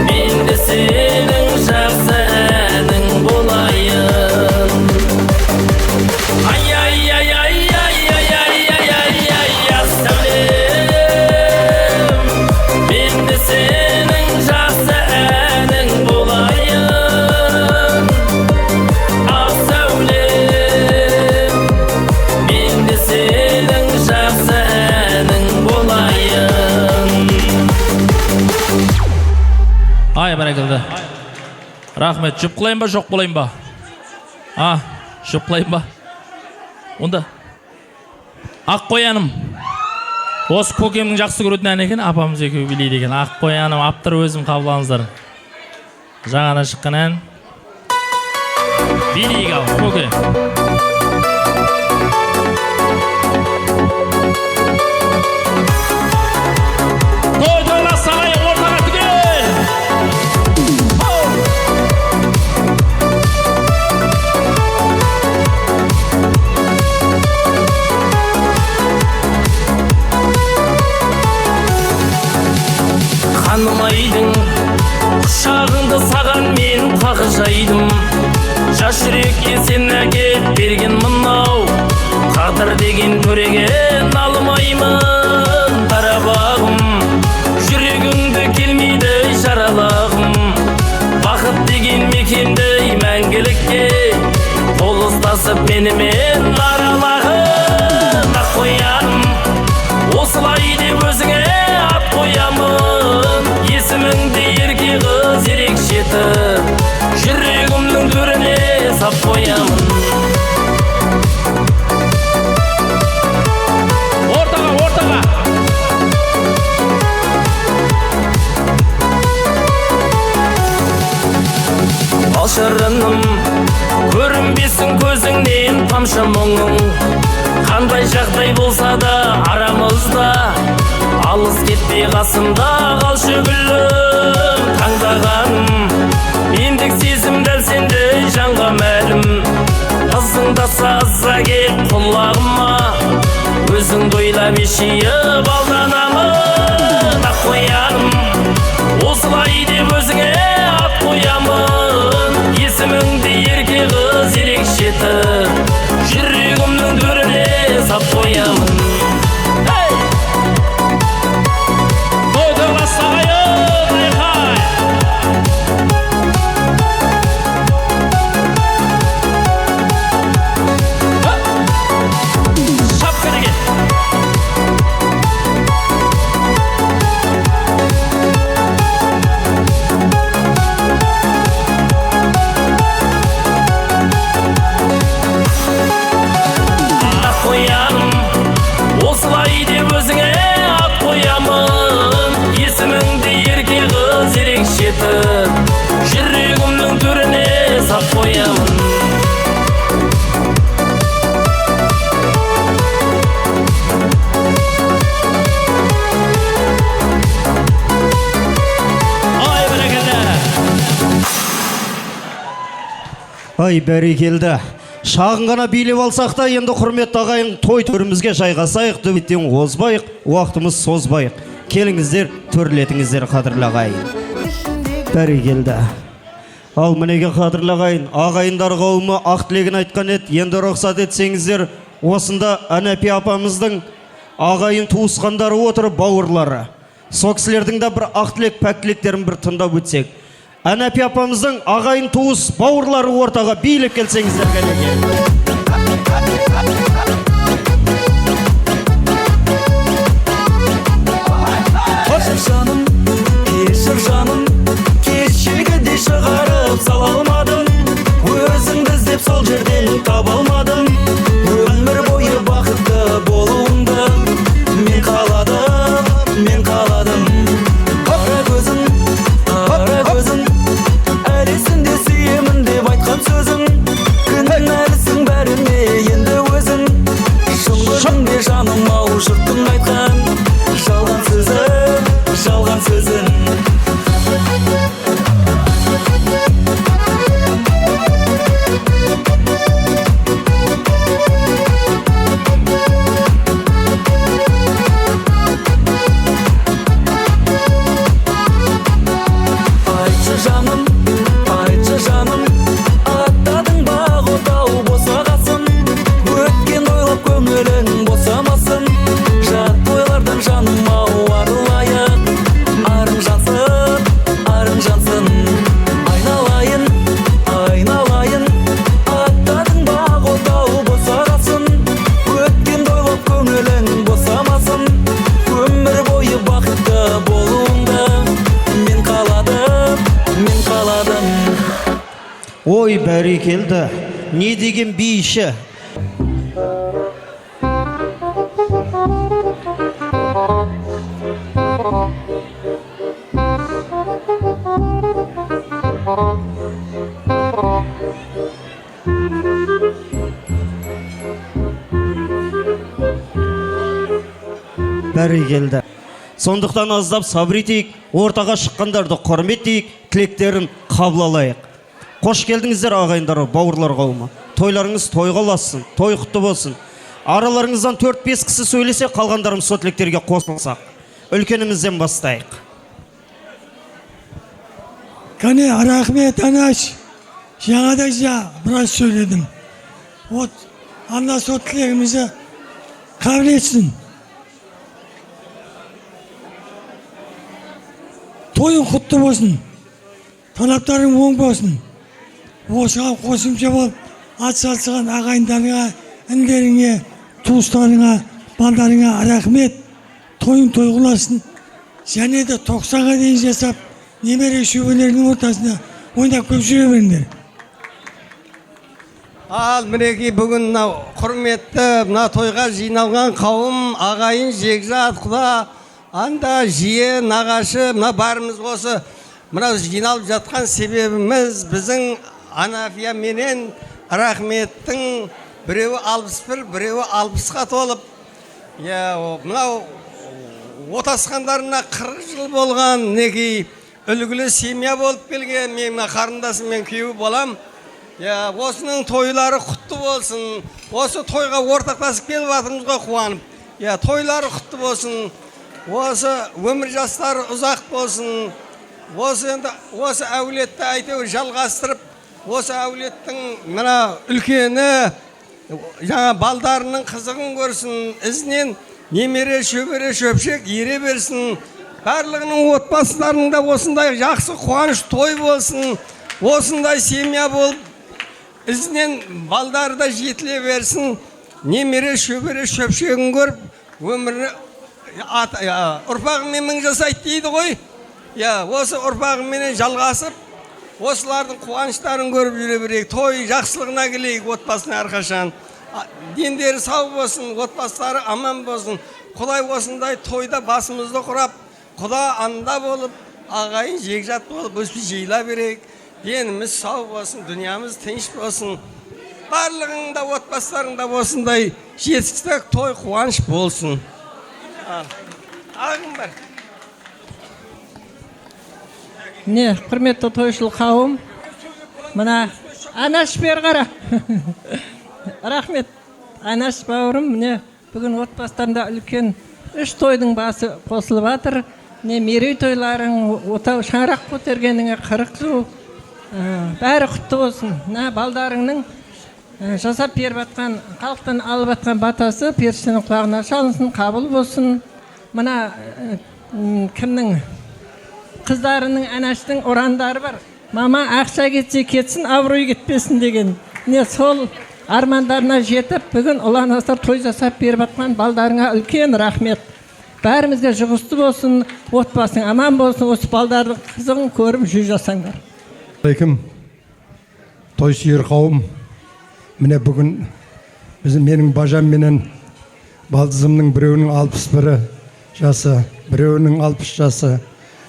мен де сенің жақсы әлің болайын. Ай-яй-яй-яй-яй-яй-яй-яй, сәулем, мен де сенің жақсы әлің болайын. Ақ сәулем, мен де сенің жақсы әлің болайын. Ай, бәрекелді. Рахмет. Жұп қылайын ба, жоқ болайын ба? Жұп қылайын ба? Онда Ақ қояным. Осы көкемнің жақсы көретін ән екен, апамыз екеуі билейді екен. Ақ қояным, аптыр өзім қабыл алыңыздар. Жаңадан шыққан ән. Билейік ал, көке. Той сағай ортаға түгел. Қанымайдың құшағыңды саған мен қағы жайдым. Жас жүрекке сен әкеп берген мынау, қадір деген төреген алмаймын қарабағым. Жүрегіңді келмейді жаралағым, бақыт деген мекенді мәңгілікке қол ұстасып менімен аралағын. Ақ қояным, осылай деп өзіңе ат қоямын. Есіміңді ерке қыз ерекше етіп, жүрегімнің төріне сап қоямын. Ортаға. Ал шырыным, көрінбесін көзіңнен тамшы мұңың. Қандай жағдай болса да арамызда, алыс кетпей қасымда қалшы гүлім. Таңдағаным, ендік сезім дәл сендей жанға мәлім. Қызыңдаса ыза кеп құлағыма, өзіңді ойлап ешейіп алданамын. Ақ қояным, осылай деп өзіңе ат қоямын. Есіміңді ерке қыз ерекше етіп, жүрегімнің төріне сап қоямын. Тойдыға сағайын, айқай! Шап керек. Ай, бәрекелді. Шағын ғана билеп алсақ та, енді құрметті ағайын, той төрімізге жайғасайық, дөбеттен озбайық, уақытымыз созбайық. Келіңіздер, төрлетіңіздер, қадірлі ағайын. Бәрекелді. Ал мінеге қадірлі ағайын, ағайындар қауымы ақ тілегін айтқан еді, енді рұқсат етсеңіздер, осында Әнәпи апамыздың ағайын туысқандары отырып бауырлары. Сол кісілердің де бір ақ тілек, пәк тілектерін бір тыңдап өтсек. Әнәпи апамыздың ағайын туыс бауырлары ортаға билеп келсеңіздер кәнекей. Жаным, кешір жаным, кешегіде шығарып сала алмадым. Өзіңді іздеп сол жерден таба алмадым. Өмір бойы бақытты болуыңды мен қаладым. Қара көзің, әлі есімде сүйемін деп айтқан сөзің. Кінәң әлісің бәріне енді өзің. Шын көрдіңде жаным ау жұрттың айтқан жалған сөзін. Айтшы жаным, аттадың бақ отау босағасын. Өткен ойлап көңілің босамасын. Жат тойлардан жаным ау арылайық. Арың жансын. Айналайын, аттадың бақ отау босағасын. Өткен ойлап көңілің босамасын. Өмір бойы бақытты болуыңды мен қаладым. Ой, бәрекелді. Не деген бейші. Бәрекелді. Сондықтан аздап сабыр етейік, ортаға шыққандарды құрметтейік, тілектерін қабыл алайық. Қош келдіңіздер ағайындар, бауырлар қауымы. Тойларыңыз тойға ұлассын, той құтты болсын. Араларыңыздан 4-5 кісі сөйлесе, қалғандарым сол тілектерге қосылсақ. Үлкенімізден бастайық. Кәне, рахмет Анаш. Жаңада біраз сөйледім. Вот, Алла сол тілегімізді қабыл етсін. Тойың құтты болсын, талаптарың оң болсын. Осыған қосымша болып, атсалысқан ағайындарыңа, індеріңе, туыстарыңа, балдарыңа рахмет. Тойың тойғыласын. Және де 90-ға дейін жасап, немере шөбелерінің ортасында ойнап көп жүре беріңдер. Ал мінеки бүгін құрметті тойға жиналған қауым, ағайын, жекжат, құда, анда жие, нағашы, барымыз осы. Мына жиналып жатқан себебіміз біздің Анафия менен рахметтің біреуі 61, біреуі 60-қа толып, мынау отасқандарына 40 жыл болған, неки үлгілі семья болып келген, мен қарындасым мен күйеуі болам. Осының тойлары құтты болсын. Осы тойға ортақтасып келіп жатырмызға қуанып. Тойлары құтты болсын. Осы өмір жастары ұзақ болсын. Осы әулетті әйтеуір жалғастырып, осы әулеттің мына үлкені жаңа балдарының қызығын көрсін, ізінен немере, шөбере, шөпшек ере берсін. Барлығының отбасыларында осындай жақсы қуаныш той болсын. Осындай семья болып, ізінен балдары да жетіле берсін. Немере, шөбере, шөпшегін көріп, өмірі ұрпағымен мың жасайды дейді ғой. Осы ұрпағымен жалғасып, осылардың қуаныштарын көріп жүре берейік. Той жақсылығына келейік отбасына әрқашан. Дендері сау болсын, отбасылары аман болсын. Құдай осындай тойда басымызды құрап, Құда анда болып, ағайын жекжат болып, өспі жейла берейік. Деніміз сау болсын, дүниямыз тыныш болсын. Барлығында отбасыларында осындай жетістік, той, қуаныш болсын. Ағым бар. Не, құрметті тойшыл қауым, мына Анаш бер қара. Рахмет. Анаш бауырым, міне бүгін отбасыларында үлкен 3 тойдың басы қосылып жатыр. Не мерей тойларың, отау шаңырақ көтергеніңе 40 жыл. Бәрі құтты болсын. Балдарыңның жасап беріп жатқан, халықтан алып жатқан батасы періштенің құлағына шалынсын, қабыл болсын. Мына кімнің қыздарының, анаштың ұрандары бар. Мама ақша кетсе кетсін, абырой кетпесін деген. Не сол армандарына жетіп, бүгін ұлан-асыр той жасап беріп жатқан балдарыңа үлкен рахмет. Бәрімізге жұғысты болсын, отбасың аман болсын, осы балдардың қызығын көріп жүз жасаңдар. Той сүйер қауым. Міне бүгін менің бажам менен балдызымның біреуінің 61 жасы, біреуінің 60 жасы,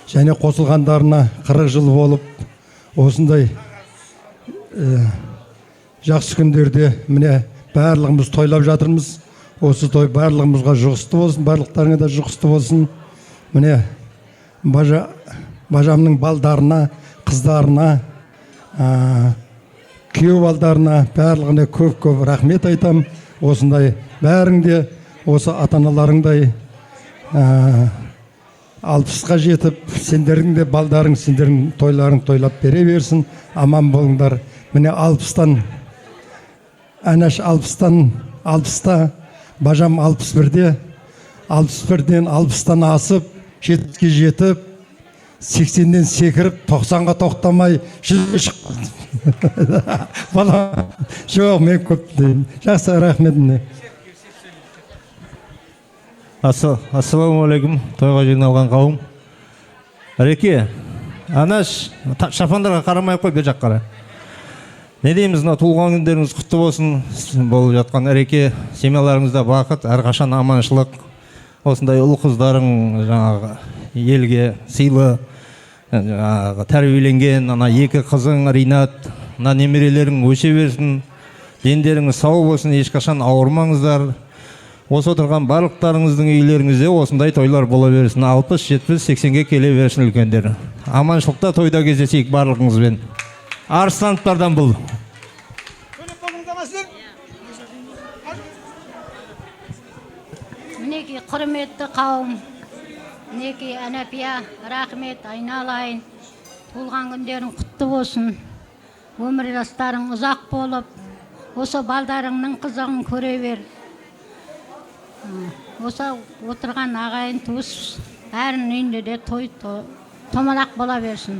және қосылғандарына 40 жыл болып, осындай жақсы күндерде міне барлығымыз тойлап жатырмыз. Осы той барлығымызға жұғысты болсын, барлықтарыңа да жұғысты болсын. Міне бажамның балдарына, қыздарына, күйеу балдарына барлығына көп рахмет айтам. Осындай бәріңде, осы ата-аналарыңдай 60-қа жетіп, сендердің де балдарың, сендердің тойларың тойлап бере берсін. Аман болыңдар. Міне 60-тан, Анаш 60-та, бажам 61-де, 61-ден 60-тан асып, 70-ке жетіп, 80-ден секіріп, 90-ға тоқтамай, 100-ге шыққан. Бала, жоқ, мен көп деймін. Жақсы, рахмет міне. Ассалаумағалейкум, тойға жиналған қауым. Әреке, Анаш, шапандарға қарамай қой, бер жақ қара. Не дейміз, туылған күндеріңіз құтты болсын, болып жатқан әреке, семьяларыңызда бақыт, әрқашан аманшылық, осындай ұл қыздарың жаңағы елге сыйлы, тәрбиеленген, ана 2 қызың Ринат, немерелерің өсе берсін, дендеріңіз сау болсын, ешқашан ауырмаңыздар. Осы отырған барлықтарыңыздың үйлеріңізде осындай тойлар бола берсін, 60, 70, 80-ге келе берсін үлкендер. Аманшылықта тойда кездесейік барлығыңызбен. Арыстановтардан бұл. Мінеки құрметті қауым, мінеки әнәпия, рахмет, айналайын. Туылған күндерің құтты болсын. Өмір жастарың ұзақ болып, осы балдарыңның қызығын көре бер. Осы отырған ағайын туыс, бәрінің үйінде де той томалақ бола берсін.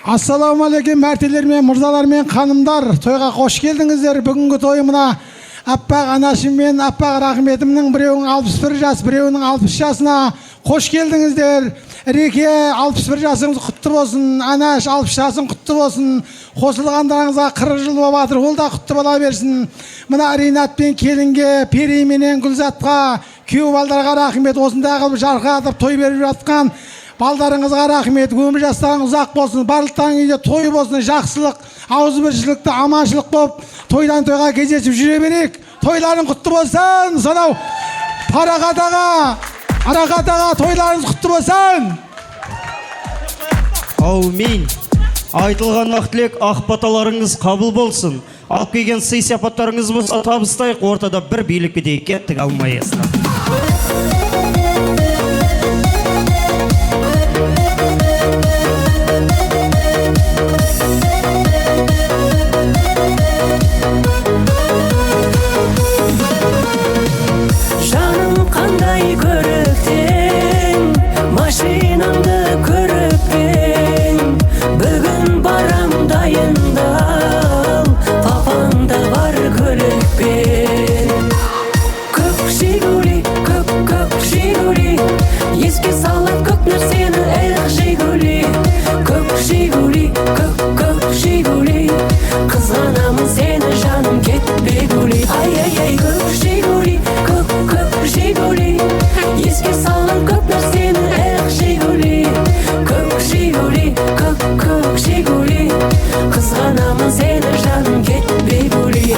Ассалаумағалейкум, мәртелер мен мырзалар мен ханымдар, тойға қош келдіңіздер. Бүгінгі тойымына аппақ анашым мен аппақ рахметімнің біреуінің 61 жас, біреуінің 60 жасына қош келдіңіздер. Реке 61 жасыңыз құтты болсын, Анаш 60 жасың құтты болсын. Қосылғандарыңызға 40 жыл болып жатыр, ол да құтты бола берсін. Мына Ринат пен келінге, Пери менен Гүлзатқа, күйеу балдарға рахмет. Осындай қылып жарқыратып той беріп жатқан балдарыңызға рахмет. Өмір жастарың ұзақ болсын, барлықтарың үйде той болсын, жақсылық, ауызбіршілікті, аманшылық болып, тойдан тойға кездесіп жүре берейік. Тойларың құтты болсын. Сонау Арақат аға, тойларыңыз құтты болсын. Аумин. Айтылған ақ тілек, ақ баталарыңыз қабыл болсын. Алып келген сый сипаттарыңыз болса табыстайық, ортада бір билік бедей кеттік алмайсың. Машинамды көріп кең, бүгін барам дайындал, папаңда бар көлікпен. Көк Жигули, көк Жигули, еске салып көк нәрсені эх Жигули. Көк Жигули, көк Жигули, қызғанамын сені жаным кетпе гули. Ай-ай-ай, көк Жигули, көк Жигули, еске салып көк нәрсені эх Жигули. Көк Жигули, көк Жигули, қызғанамын сені жаным кетпе гули.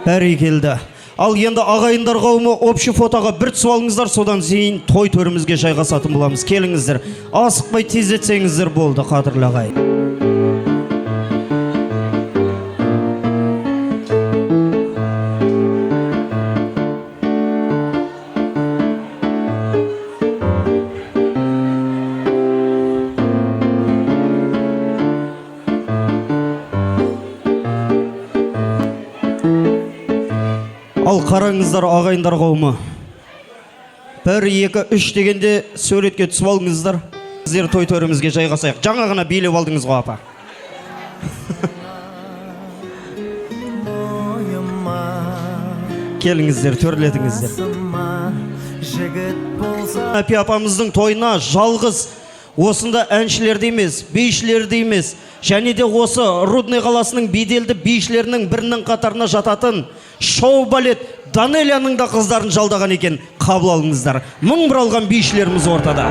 Бәрекелді. Ал енді ағайындар қауымы общий фотоға бір түсіп алыңыздар, содан зейін той төрімізге жайғасатын боламыз. Келіңіздер. Асықпай тездетсеңіздер болды, қадірлі ағайын. Ал қараңыздар ағайындар қауымы. 1, 2, 3 дегенде суретке түсіп алыңыздар. Сіздер той төрімізге жайғасайық. Жаңа ғана билеп алдыңыз ғой апа. Келіңіздер, төрлетіңіздер. Әпе апамыздың тойына жалғыз осында әншілерді емес, бейшілерді емес, және де осы Рудный қаласының беделді бейшілерінің бірінің қатарына жататын шоу-балет Данелияның да қыздарын жалдаған екен. Қабыл алыңыздар. Мың бір алған бейшілеріміз ортада.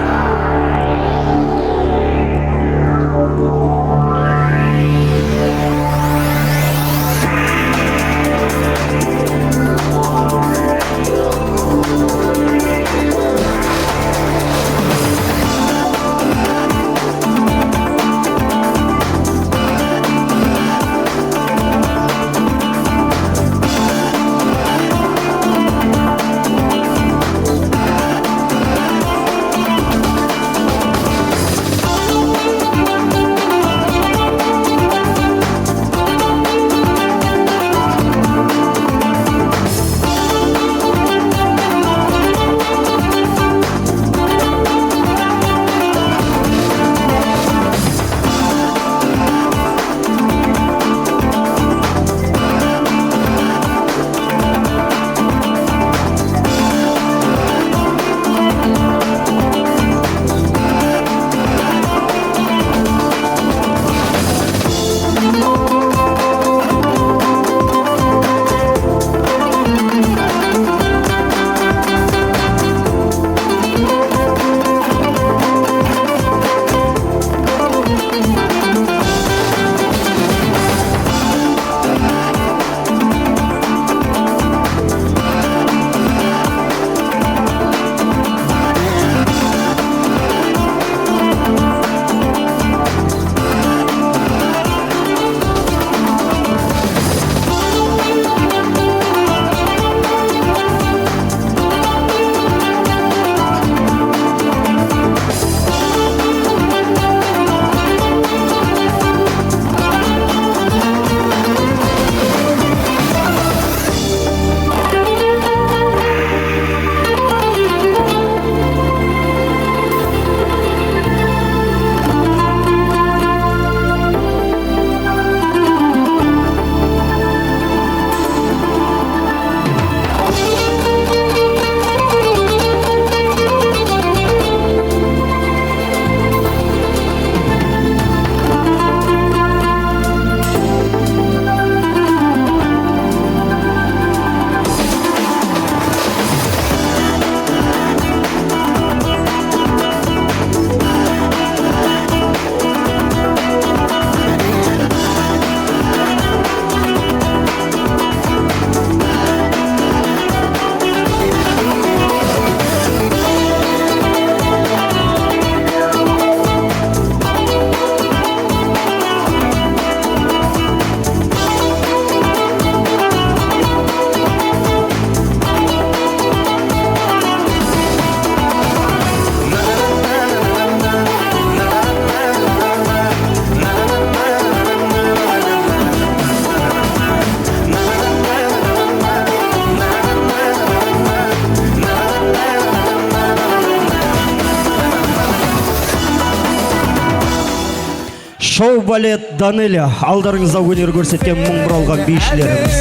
Шоу-балет Данелия алдарыңызда өнер көрсеткен мың бір алған бейшілеріміз.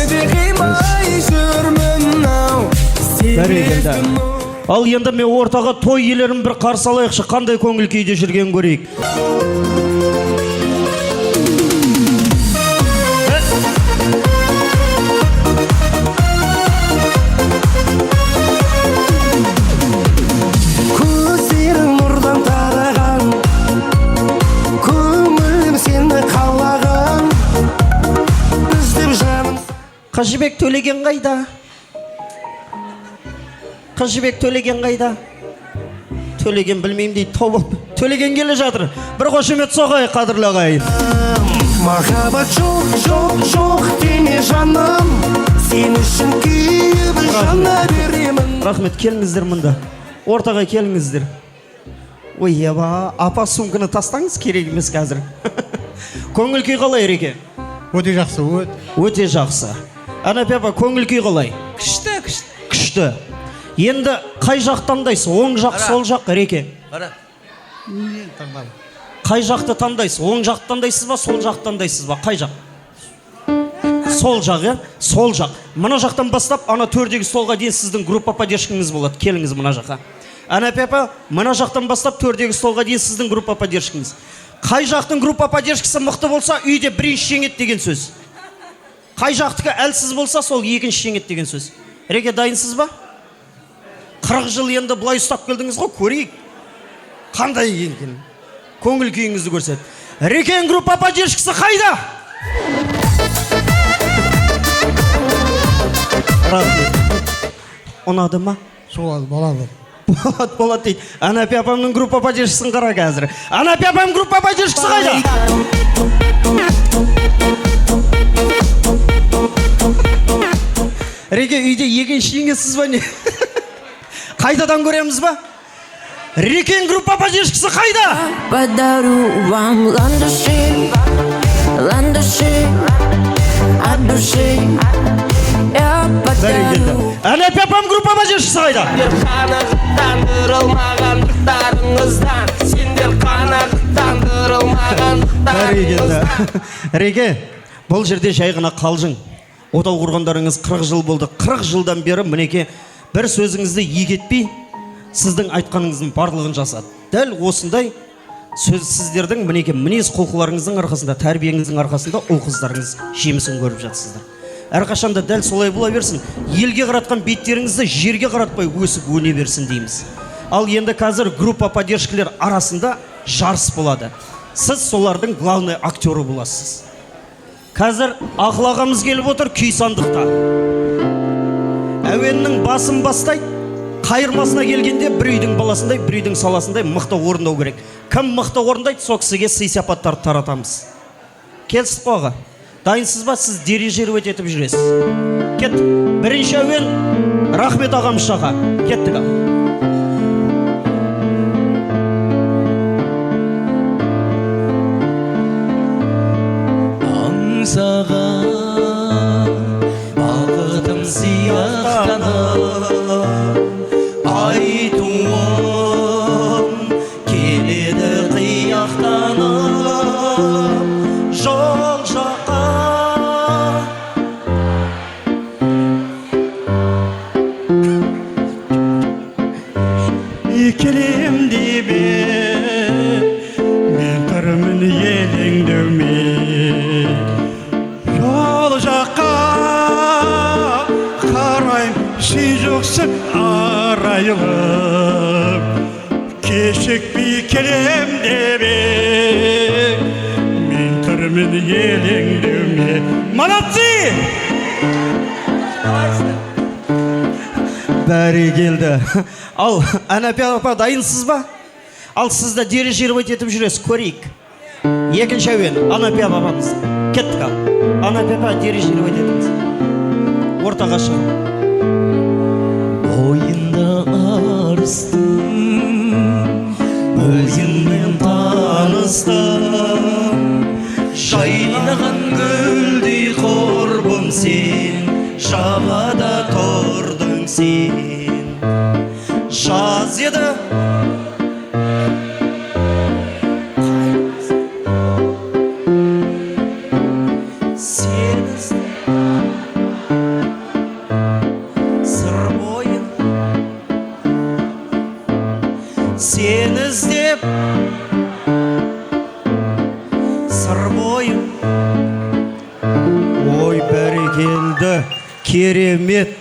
Бәрекелді. Ал енді мен ортаға той иелерін бір қарсы алайықшы, қандай көңіл күйде жүрген көрейік. Қажыбек Төлеген қайда? Қажыбек Төлеген қайда? Төлеген білмеймін дейді, тобыл. Төлеген келе жатыр. Бір қошемет соғайық, қадірлі ағайын. Махаббат жоқ деме жаным, сен үшін күйіп жана беремін. Рахмет, келіңіздер мұнда. Ортаға келіңіздер. Ой, еба, апа сумканы тастаңыз, керек емес қазір. Көңіл күй қалай, Ереке? Өте жақсы, өте жақсы. Анапи апа, көңіл күй қалай? Күшті. Енді қай жақ таңдайсыз? Оң жақ, сол жақ, Ереке? Қай жақты таңдайсыз? Оң жақ таңдайсыз ба, сол жақ таңдайсыз ба? Қай жақ? Сол жақ, е? Сол жақ. Мына жақтан бастап, ана төрдегі солға дейін сіздің группа поддержкаңыз болады. Келіңіз мына жаққа. Анапи апа, мына жақтан бастап төрдегі столға дейін сіздің группа поддержкаңыз. Қай жақтың группа поддержкасы мықты болса, үйде бірінші жеңет деген сөз. Қай жақтікі әлсіз болса, сол екінші жеңет деген сөз. Реке, дайынсыз ба? 40 жыл енді бұлай ұстап келдіңіз ғой, көрейік. Қандай екен? Көңіл күйіңізді көрсет. Рекенің группа поддержкасы қайда? Рахмет. Ұнады ма? Болады. Болады дейді. Анапи апамның группа поддержкасын қара қазір. Анапи апамның группа поддержкасы қайда? Реке, үйде екінші жеңесіз ба не? Қайдадан көреміз ба? Рекенің группа поддержкасы қайда? Подарю вам ландыши от души. Я подарю. Анапи апам группа поддержкасы қайда? Реке, бұл жерде жай ғана қалжың. Отау құрғандарыңыз 40 жыл болды. 40 жылдан бері мінеке бір сөзіңізді егетпей, сіздің айтқаныңыздың барлығын жасады. Дәл осындай сіздердің мінеке мінез құлқыларыңыздың арқасында, тәрбиеңіздің арқасында ұл қыздарыңыз жемісін көріп жатсыздар. Әрқашанда дәл солай бола берсін. Елге қаратқан беттеріңізді жерге қаратпай өсіп өне берсін дейміз. Ал енді қазір группа поддержкалар арасында жарыс болады. Сіз солардың главный актері боласыз. Қазір ақылағамыз келіп отыр күй сандықта. Әуеннің басын бастайды, қайырмасына келгенде бір үйдің баласындай, бір үйдің саласындай мықты орындау керек. Кім мықты орындайды, сол кісіге сый-сапаттарды таратамыз. Келсіз қоға. Дайынсыз ба, сіз дирижировать етіп жүресіз. Кет, бірінші әуен Рахмет ағамыз жаққа. Кеттік ағам. Аңсаған бақытым сияқтанып, айтуым келеді қияқтанып, жол жаққа. Келем деп мен тұрмын елеңдеумен, жол жаққа қарайым, сен жоқсың арайлым, кешікпей келем деп мен тұрмын елеңдеумен. Молодцы! Бәрекелді. Ал, Анапи апа, дайынсыз ба? Ал, сізді дирижировать етіп жүресіз, көрейік. Екінші әуен, Анапи апамыз. Кеттік ал. Анапи апа, дирижировать етіңіз. Ортаға шығып. Ойында арыстым, өзіңмен таныстым, жайнаған гүлдей құрбым сен, жағада тұрдың сен. Жаз еді. Сен сыр бойын, Сен іздеп сыр бойын. Ой, бәрекелді, керемет.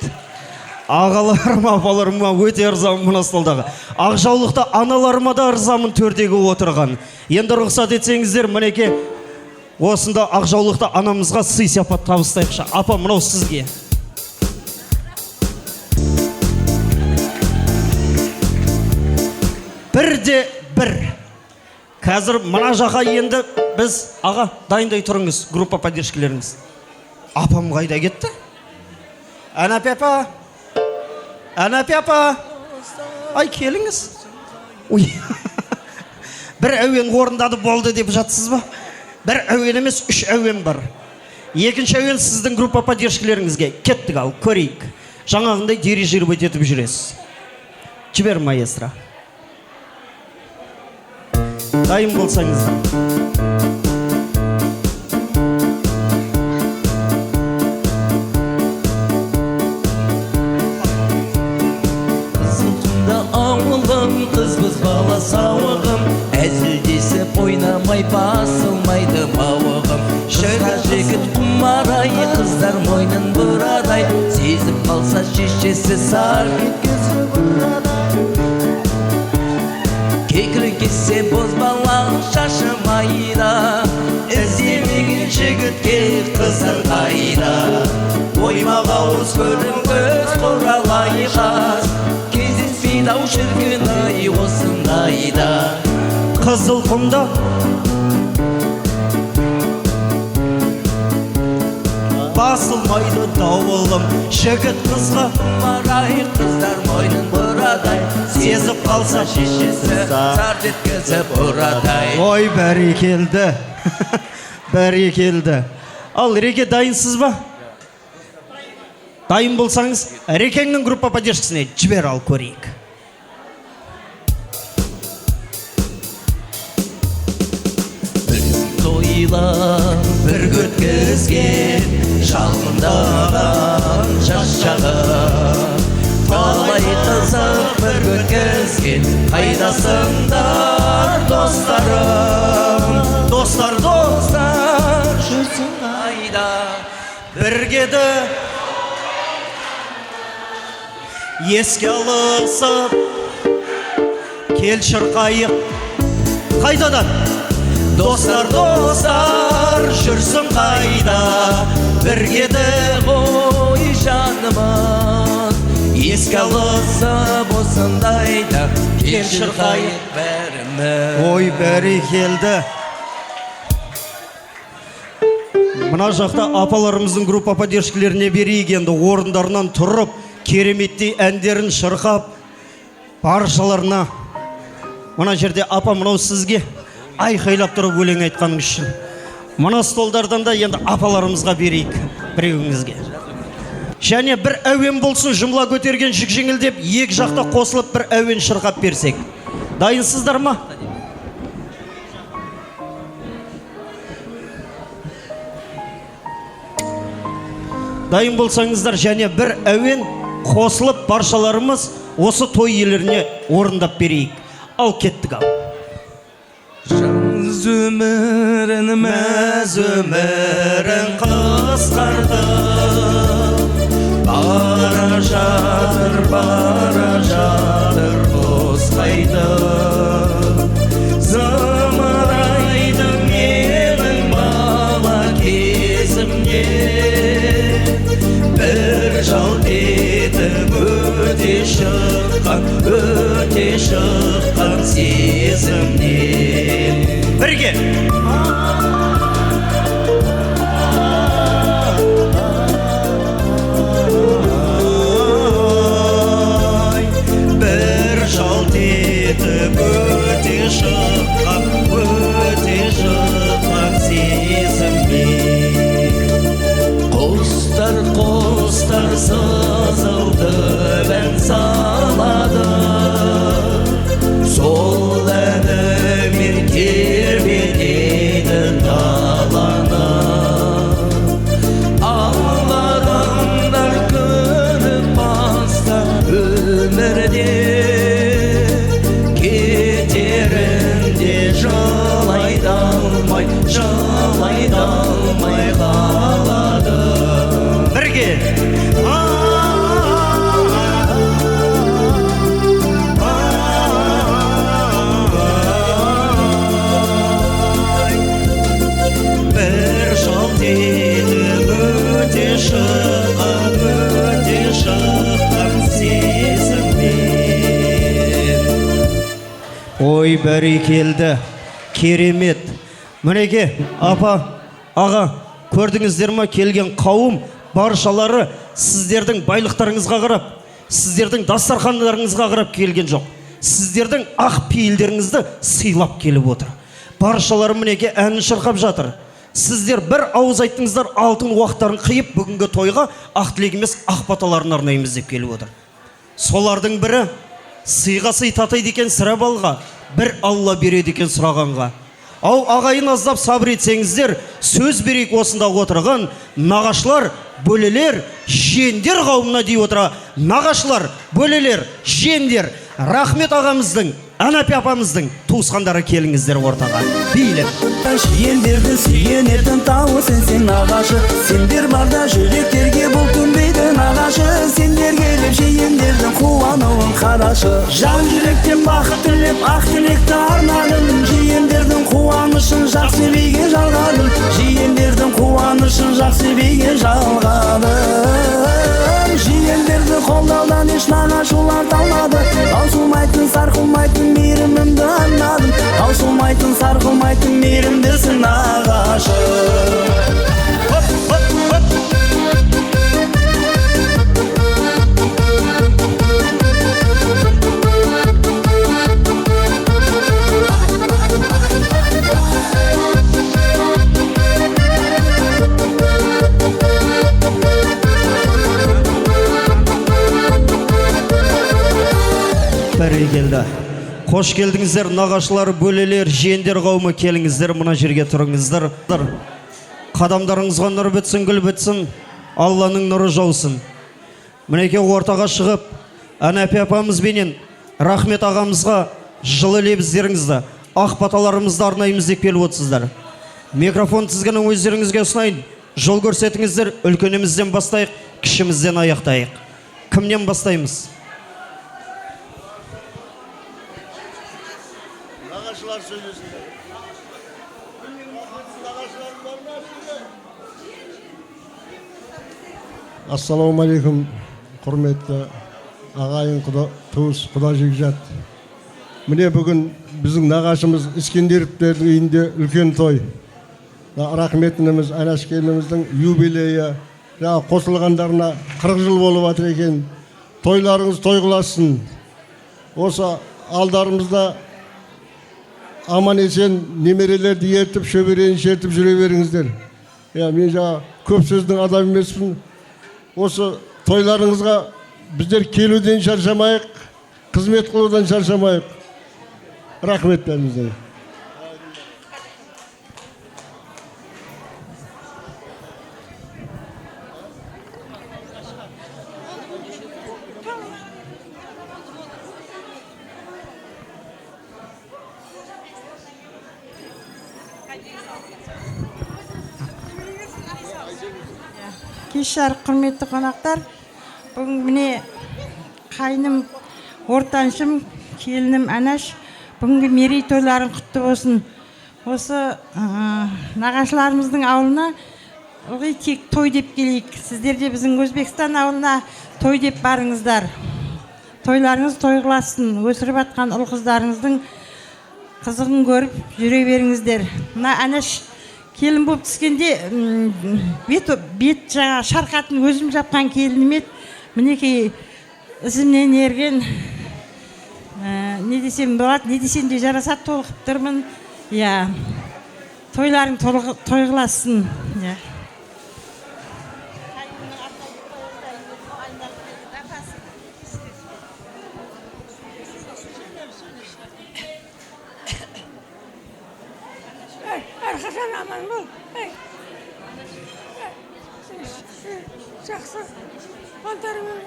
Ағаларыма, апаларыма өте ырзамын мына столдағы. Ақжаулықта аналарыма да ырзамын төрдегі отырған. Енді рұқсат етсеңіздер, мінеке Осында Ақжаулықта анамызға сый сияпат табыстайықшы. Апа, мынау сізге. Бірде бір. Қазір мына жаққа енді біз, аға, дайындай тұрыңыз, группа поддержкілеріңіз. Апам қайда кетті? Әнәпе апа. Әнәпе апа. Ай, келіңіз. Ой. Бір әуен орындады болды деп жатсыз ба? Бір әуен емес, 3 әуен бар. Екінші әуен сіздің группа поддержкілеріңізге. Кеттік ал, көрейік. Жаңағындай дирижировать етіп жүресіз. Жібер, маэстро. Дайын болсаңыздар. Қызбыз бала сауығым, әзілдесіп ойнамай басылмайды бауығым. Шыра жігіт құмарай, қыздар мойнын бұрадай, сезіп қалса шешесі сар еткізіп бұрадай. Кекілі кесе боз бала шашымайда, іздемеген жігітке қыздар қайда. Оймаға уыз көрдім көз құралай қаз, ау шіркін ай осындайда. Қызыл құмда басылмайды дауылым, жігіт қызға марай, қыздар мойнын бұрадай, сезіп қалса шешесі сарт еткізіп ұрадай. Ой, бәрекелді. Бәрекелді. Ал, Реке, дайынсыз ба? Дайын болсаңыз, Рекеңнің группа поддержкісіне жібер ал, көрейік. Бір көткізген жалындаған жас шағым, талай қызық бір көткізген қайдасыңдар достарым. Достар, жүрсің қайда біргеді еске алысып кел шырқайық қайдадан. Достар, жүрсің қайда біргеді ғой жанымыз, еске алысып осындайда кел шырқайық бәріміз. Ой, бәрекелді. Мына жақта апаларымыздың группа поддержкілеріне берейік енді, орындарынан тұрып, кереметтей әндерін шырқап, баршаларына. Мына жерде апа, мынау сізге айқайлап тұрып өлең айтқаның үшін. Мына столдардан да енді апаларымызға берейік, біреуіңізге. Және бір әуен болсын, жұмла көтерген жүк жеңілдеп, екі жақта қосылып бір әуен шырқап берсек. Дайынсыздар ма? Дайын болсаңыздар, және бір әуен қосылып баршаларымыз осы той иелеріне орындап берейік. Ал, кеттік ал. Жаз өмірін, мәз өмірін қысқарды, бара жатыр құс қайды. Зымырайды менің бала кезімде, бір жалт етіп өте шыққан сезімнен. Бірге. Бір жалт етіп өте шыққан сезімнен. Құстар сызылтып ән салады, сол әнімен тербетеді даланы. Алладандар күліп баста өмірде, кетерінде жылайды алмай қалады. Бірге. Ой, бәрекелді, керемет. Мінеке, апа, аға, көрдіңіздер ма, келген қауым баршалары сіздердің байлықтарыңызға қарап, сіздердің дастархандарыңызға қарап келген жоқ. Сіздердің ақ пейілдеріңізді сыйлап келіп отыр. Баршалары мінеке әнін шырқап жатыр. Сіздер бір ауыз айттыңыздар, алтын уақыттарын қиып, бүгінгі тойға ақ тілек емес, ақ баталарын арнаймыз деп келіп отыр. Солардың бірі сыйға сый татайды екен сірә балға, бір Алла береді екен сұрағанға. Ау ағайын аздап сабыр етсеңіздер, сөз берейік осында отырған нағашылар, бөлелер, жендер қауымына дей отыра. Нағашылар, бөлелер, жендер, рахмет ағамыздың, Әнәпи апамыздың туысқандары келіңіздер ортаға. Биліп. Жиендерді сүйенетін тауы сенсең нағашы, сендер барда жүректерге бұл көнбейді нағашы, сендер келіп жиендердің қуануын қарашы. Жан жүректен бақыт тілеп ақ тілекті арнадым, жиендердің қуанышын жақсы биге жалғадым, жиендердің қуанышын жақсы биге жалғадым. Жиендерді қолдаудан еш нағашылар талмады, таусылмайтын сарқылмайтын мейірімімді арнадым, таусылмайтын сарқылмайтын мейірімдісің нағашы. Бәрекелді. Қош келдіңіздер, нағашылар, бөлелер, жиендер қауымы, келіңіздер, мұна жерге тұрыңыздар. Қадамдарыңызға нұр бітсін, гүл бітсін, Алланың нұры жаусын. Мінеке ортаға шығып, Әнәпи апамызбенен рахмет ағамызға жылы лебіздеріңізді, ақ баталарымызды арнаймыз деп келіп отырсыздар. Микрофон тізгінін өздеріңізге ұсынайын, жол көрсетіңіздер, үлкенімізден бастайық, кішімізден аяқтайық. Кімнен бастаймыз? Nağaşlar söylüyorsunlar. Ассалаумағалейкум, құрметті ағайын, туыс, құда жекжат. Міне бүгін біздің нағашымыз Искендеровтердің үйінде үлкен той. Рахметініміз, Анаш келініміздің юбилейі, қосылғандарына 40 жыл болып жатыр екен. Тойларыңыз той қыласын. Осы алдарымызда аман есен немерелерді ертіп, шөберені шертіп жүре беріңіздер. Мен жаңа көп сөздің адам емеспін. Осы тойларыңызға біздер келуден шаршамайық, қызмет қылудан шаршамайық. Рахмет бәріңізге. Кеш жарық құрметті қонақтар, бүгін міне қайным, ортаншым, келінім Анаш, бүгінгі мерей тойларын құтты болсын. Осы нағашыларымыздың ауылына ылғи тек той деп келейік. Сіздер де біздің Өзбекстан ауылына той деп барыңыздар. Тойларыңыз той қыласын, өсіріп атқан ұл қыздарыңыздың қызығын көріп жүре беріңіздер. Мына Анаш келін болып түскенде бет жаңа шарқатын өзім жапқан келінім еді. Мінекей ізімнен ерген, не десем болады, не десем де жарасат толқып тұрмын. Тойларың той қыласын. Әрқашан аман бол. Жақсы. Балдарыңыз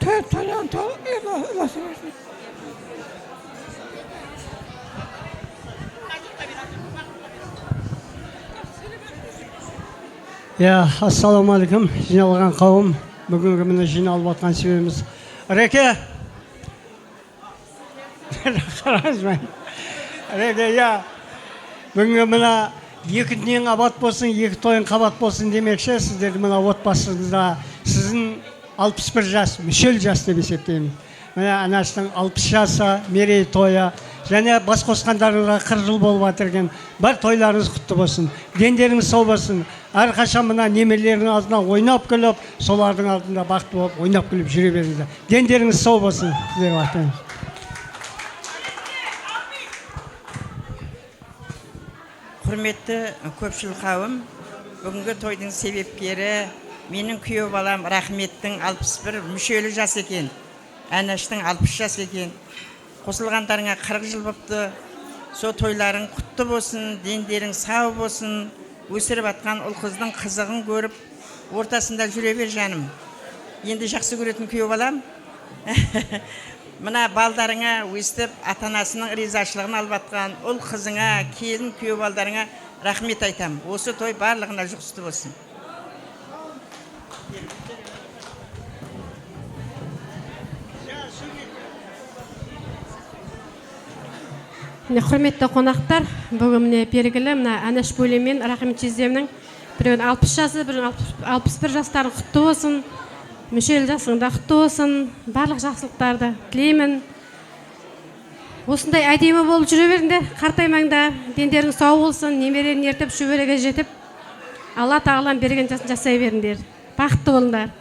тойлан ұласы берсін. Ассалаумағалейкум, жиналған қауым. Бүгінгі міне жиналып атқан себебіміз Реке. Қараңыз мен. Реке, бүгінгі мына екі дүниең абат болсын, екі тойың қабат болсын демекші, сіздерді мына отбасыңызда сіздің 61 жас, мүшел жас деп есептеймін. міне анаштың 60 жасы мерейтойы және бас қосқандарыңызға 40 жыл болып жатыр екен. Бар тойларыңыз құтты болсын, дендеріңіз сау болсын. Әрқашан мына немелердің алдына ойнап күліп, солардың алдында бақытты болып ойнап күліп жүре беріңіздер. Дендеріңіз сау болсын. Сіздерге рахмет. Құрметті көпшіл қауым, бүгінгі тойдың себепкері менің күйеу балам Рахметтің 61 мүшелі жас екен, Әнәштің 60 жас екен. Қосылғандарыңа 40 жыл болыпты. Со тойларың құтты болсын, дендерің сау болсын. Өсіріп атқан ұл қыздың қызығын көріп, ортасында жүре бер жаным. Енді жақсы көретін күйеу балам. Мына балдарыңа өстіп ата-анасының ризашылығын алып атқан ұл қызыңа, келін күйеу балдарыңа рахмет айтам. Осы той барлығына жұғысты болсын. Құрметті қонақтар, бүгін міне белгілі мына Әнәш бөлемен Рахмет жездемнің біреуін 60 жасы, біреуін 61 жастары құтты болсын. Мүшел жасыңда құтты болсын. Барлық жақсылықтарды тілеймін. Осындай әдемі болып жүре беріңдер, қартаймаңдар. Дендерің сау болсын, немерелерін ертіп шөбереге жетіп, Алла тағалам берген жасын жасай беріңдер. Бақытты болыңдар.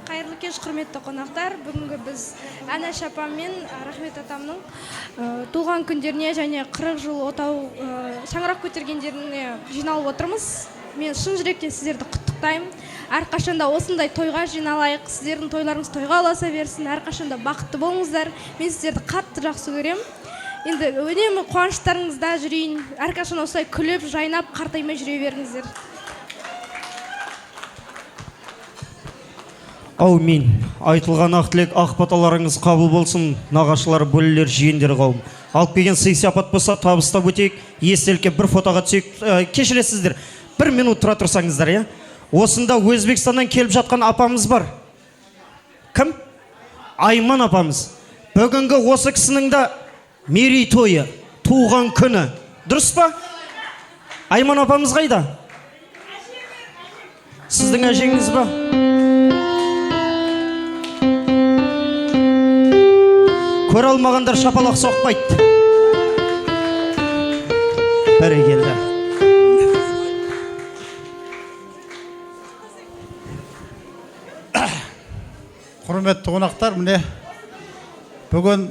Қайырлы кеш, құрметті қонақтар. Бүгінгі біз Әнәш апам мен Рахмет атамның туған күндеріне және 40 жыл отау шаңырақ көтергендеріне жиналып отырмыз. Мен шын жүректен сіздерді құттықтаймын. Әрқашанда осындай тойға жиналайық. Сіздердің тойларыңыз тойға ұласа берсін. Әрқашанда бақытты болыңыздар. Мен сіздерді қатты жақсы көремін. Енді үнемі қуаныштарыңызда жүрейін. Әрқашан осылай күліп, жайнап, қартаймай жүре беріңіздер. Аумин. Айтылған ақ тілек, ақ баталарыңыз қабыл болсын. Нағашылар, бөлелер, жиендер қауым. Алып келген сый сапат болса, табыстап өтейік. Естелікке бір фотоға түсейік. Кешіресіздер. 1 минут тұра тұрсаңыздар, я? Осында Өзбекстаннан келіп жатқан апамыз бар. Кім? Айман апамыз. Бүгінгі осы кісінің да мерейтойы, туған күні. Дұрыс па? Айман апамыз қайда? Сіздің әжеңіз ба? Көре алмағандар шапалақ соқпайды. Бәрекелді. Құрметті қонақтар, міне бүгін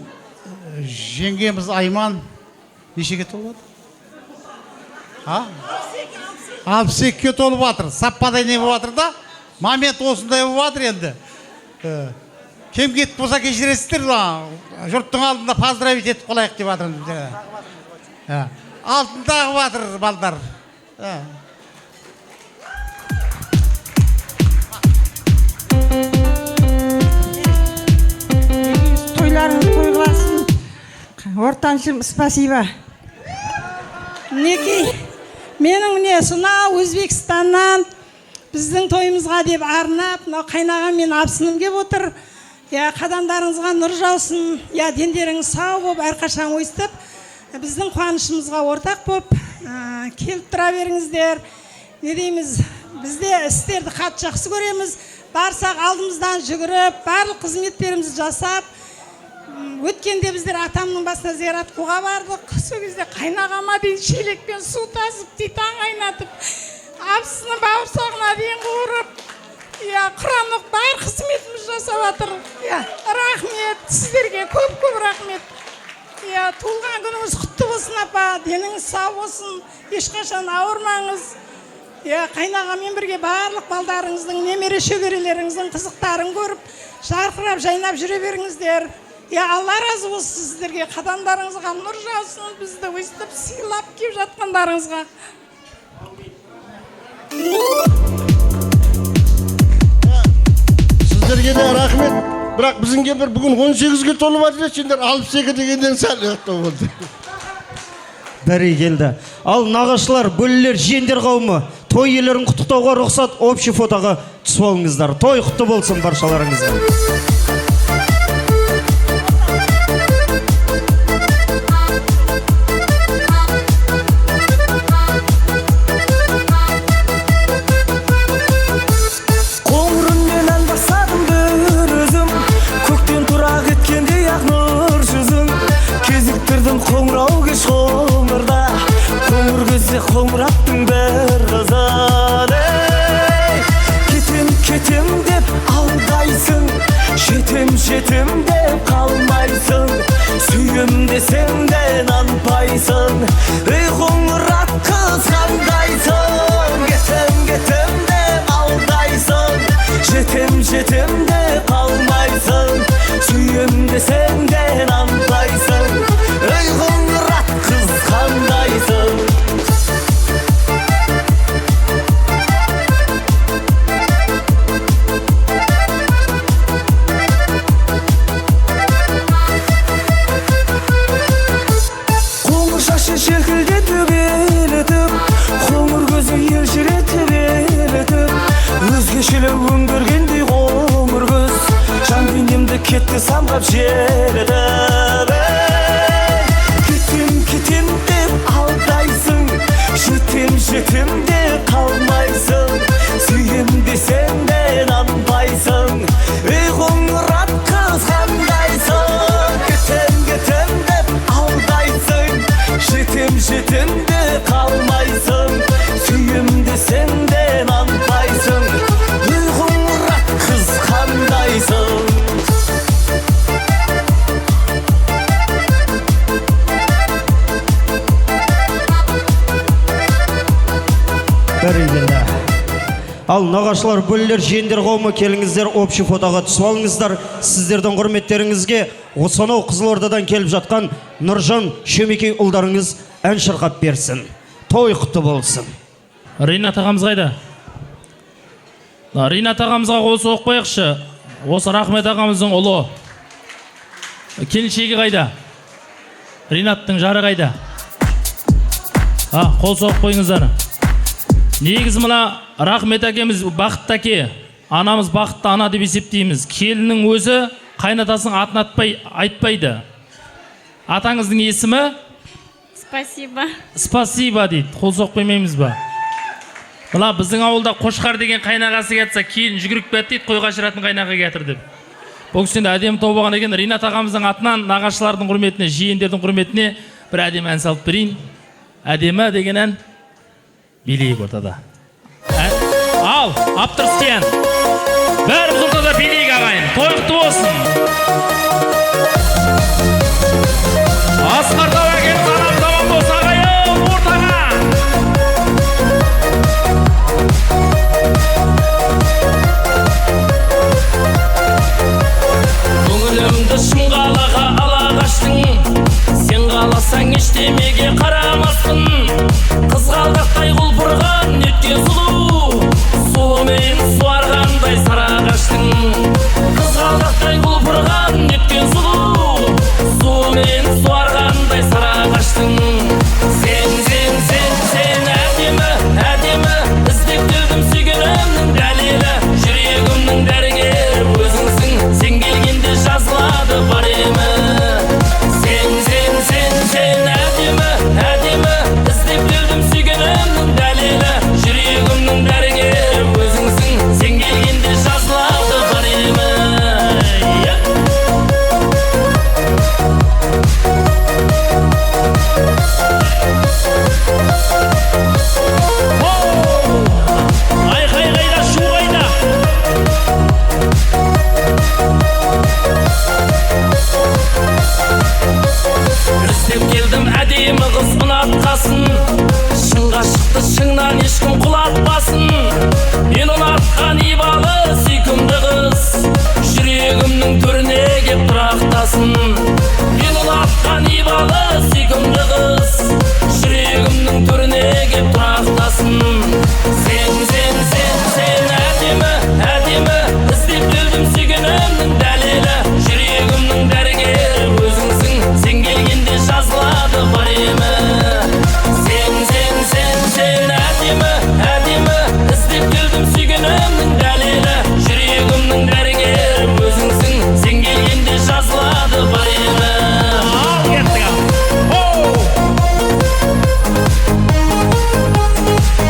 жеңгеміз Айман нешеге толып жатыр? 62-ге толып жатыр. Саппадай не болып жатыр да? Момент осындай болып жатыр енді. Кем кетіп болса кешіресіздер, жұрттың алдында поздравить етіп қолайық деп жатыр. Алтындағы жатыр балдар. Тойларыңыз тойласын. Ортаншым, спасибо. Неке, менің міне сонау Өзбекстаннан біздің тойымызға деп арнап, қайнаған мен апсыным кеп отыр. Қадамдарыңызға нұр жаусын, дендеріңіз сау болып, әрқашан ойыстып, біздің қуанышымызға ортақ болып, келіп тұра беріңіздер. Не дейміз, бізде істерді қатты жақсы көреміз. Барсақ алдымыздан жүгіріп, барлық қызметтерімізді жасап, өткенде біздер атамның басына зиярат қуға бардық. Сол кезде қайнағама дейін шелекпен су тасып, титан қайнатып, апсыны бауырсағына дейін қуырып, құрамлық бар қызметіміз жасап жатыр. Рахмет, сіздерге көп рахмет. Туылған күніңіз құтты болсын, апа. Деніңіз сау болсын, ешқашан ауырмаңыз. Қайнағамен бірге барлық балдарыңыздың, немере шөберелеріңіздің қызықтарын көріп, жарқырап, жайнап жүре беріңіздер. Алла разы болсын сіздерге, қадамдарыңызға нұр жаусын, бізді өстіп сыйлап кеп жатқандарыңызға. Сіздерге де рахмет. Бірақ біздіңге бүгін 18-ге толып жатыр, сендер 62 дегенден сәл ұяқтау болды. Бәрекелді. Ал нағашылар, бөлелер, жиендер қауымы, той иелерін құттықтауға рұқсат, общий фотоға түсіп алыңыздар. Той құтты болсын баршаларыңызға. жүректі самғап жердіп кетем деп алдайсың, жетем де қалмайсың, сүйем десең де нанбайсың, ей қоңырат қыз қандайсың. Кетем деп алдайсың, жетем де қалмайсың, сүйем десең де нанбайсың, ей қоңырат қыз қандайсың. Бәрекелді. Ал нағашылар, бөлелер, жиендер қауымы, келіңіздер, общий фотоға түсіп алыңыздар. Сіздердің құрметтеріңізге осынау Қызылордадан келіп жатқан Нұржан Шөмекей ұлдарыңыз ән шырқап берсін. Той құтты болсын. Ринат ағамыз қайда? Ринат ағамызға қол соғып қояқшы. Осы Рахмет ағамыздың ұлы. Келіншегі қайда? Ринаттың жары қайда? Қол соғып қойыңыздар. Негіз мына Рахмет әкеміз бақытты әке, анамыз бақытты ана деп есептейміз. Келіннің өзі қайнатасының атын айтпайды. Атаңыздың есімі? Спасибо. Спасибо дейді. Қол соғып қоймаймыз ба? Мына біздің ауылда Қошқар деген қайнағасы кетсе, келін жүгіріп кетті дейді, қойға жыратын қайнаға кетір деп. Бұл кісінде әдемі той болған екен. Ринат ағамыздың атынан нағашылардың құрметіне, жиендердің құрметіне бір әдемі ән салып берейін. Әдемі деген ән билейік ортада. Ал, аптырыскен. Бәріміз ортада билейік ағайын. Той құтты болсын. Асқар әкеміз анам заман болса ағайын ортаға. Көңілімді шымғалаға ала қаштың, сен қаласаң ештемеге қарамаспын. Қызғалдақтай құлпырған неткен сұлу, суымен суарғандай сарағаштың. Қызғалдақтай құлпырған неткен сұлу, суымен суарғандай сарағаштың. Сен әдемі, іздеп келдім сүйгенімнің дәлелі, жүрегімнің дәрігері өзіңсің, сен келгенде жазылады бар емі. Сен әдемі, іздеп келдім сүйгенімнің дәлелі, жүрегімнің дәрігері өзіңсің, сен келгенде жазылады бар емі. Айқай қайда, шу қайда? Іздеп келдім әдемі қыз ұнатқасын, шыңға шықты шыңнан ешкім құлатпасын. Мен ұнатқан ибалы сүйкімді қыз, жүрегімнің төріне кеп тұрақтасын. Мен ұнатқан ибалы сүйкімді қыз, жүрегімнің төріне кеп тұрақтасын. Сен әдемі, іздеп келдім сүйгенімнің дәлелі, жүрегімнің дәрігері өзіңсің, сен келгенде жазылады бар емі. Сен әдемі, іздеп келдім сүйгенімнің дәлелі, жүрегімнің дәрігері өзіңсің, сен келгенде жазылады бар емі. Ал кеттік ал.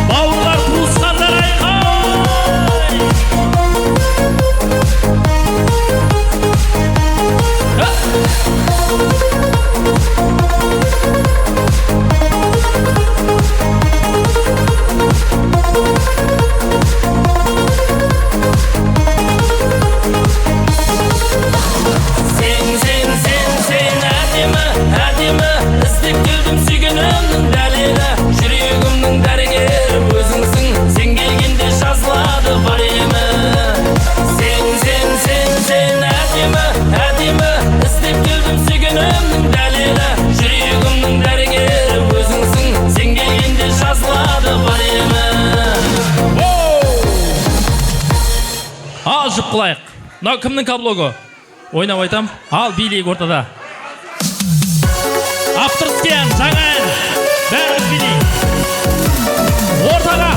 Бауырлар туысқандар айқай. Сен әдемі, іздеп келдім сүйгенімнің дәлелі, жүрегімнің дәрігері өзіңсің, сен келгенде жазылады бар емі. Сен әдемі, іздеп келдім сүйгенімнің дәлелі, жүрегімнің дәрігері өзіңсің, сен келгенде жазылады бар емі. Ал жұп қылайық. Мынау кімнің каблогы? Ойнап айтам. Ал билейік ортада. Аптырыскен жаңа ән. Бәріміз билейік. Ортаға.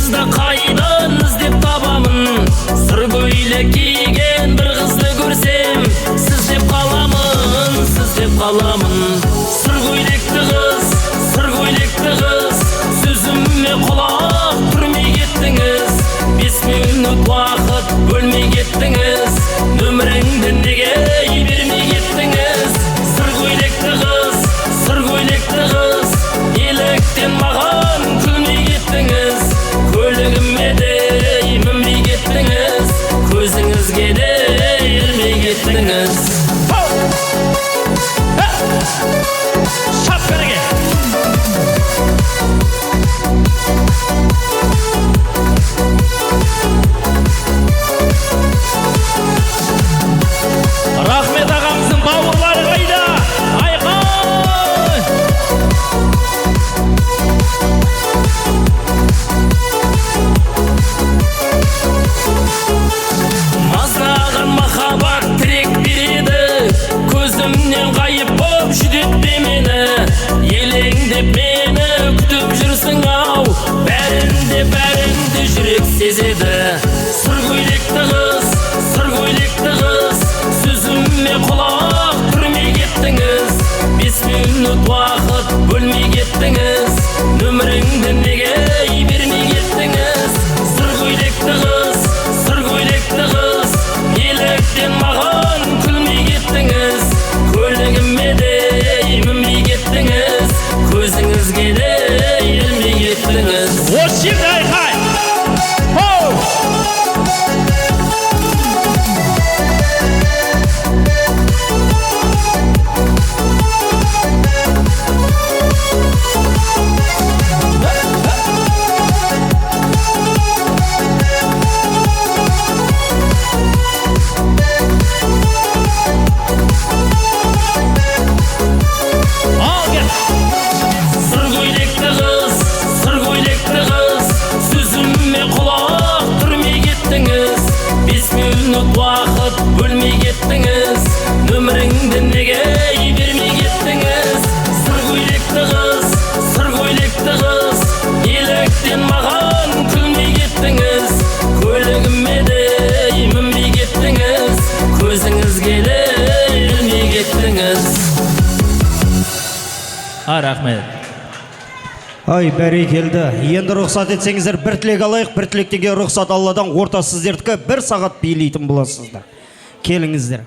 сізді қайдан іздеп табамын, сыр көйлек киген бір қызды көрсем, сіз деп қаламын, сіз деп қаламын. Сыр көйлекті қыз, сөзіме құлақ түрмей кеттіңіз, 5 минут уақыт бөлмей кеттіңіз, нөміріңді неге бермей кеттіңіз. Сыр көйлекті қыз, неліктен маған күлмей кеттіңіз, көлігіме де мінбей кеттіңіз, көзіңізге де ермей кеттіңіз. Шап береге! Рахмет ағамыздың бауырлары қайда? Айқай! Маздаған махаббат тірек береді, көзімнен ғайып боп жүдетпе мені, елеңдеп мені күтіп жүрсің ау, бәрінде жүрек сезеді. Сыр көйлекті қыз, сөзіме құлақ түрмей кеттіңіз, 5 минут уақыт бөлмей кеттіңіз, нөміріңді неге бермей кеттіңіз. Сыр көйлекті қыз, неліктен маған күлмей кеттіңіз, көлігіме де мінбей кеттіңіз, көзіңізге де ермей кеттіңіз. Осы жерде айқай! Сыр көйлекті қыз, сөзіме құлақ түрмей кеттіңіз, 5 минут уақыт бөлмей кеттіңіз, нөміріңді неге бермей кеттіңіз. Сыр көйлекті қыз, неліктен маған күлмей кеттіңіз, көлігіме де мінбей кеттіңіз, көзіңізге де ермей кеттіңіз. Рахмет. Ай, бәрекелді. Енді рұқсат етсеңіздер бір тілек алайық, бір тілектен кейін рұқсат Алладан, орта сіздердікі 1 сағат билейтін боласыздар. Келіңіздер.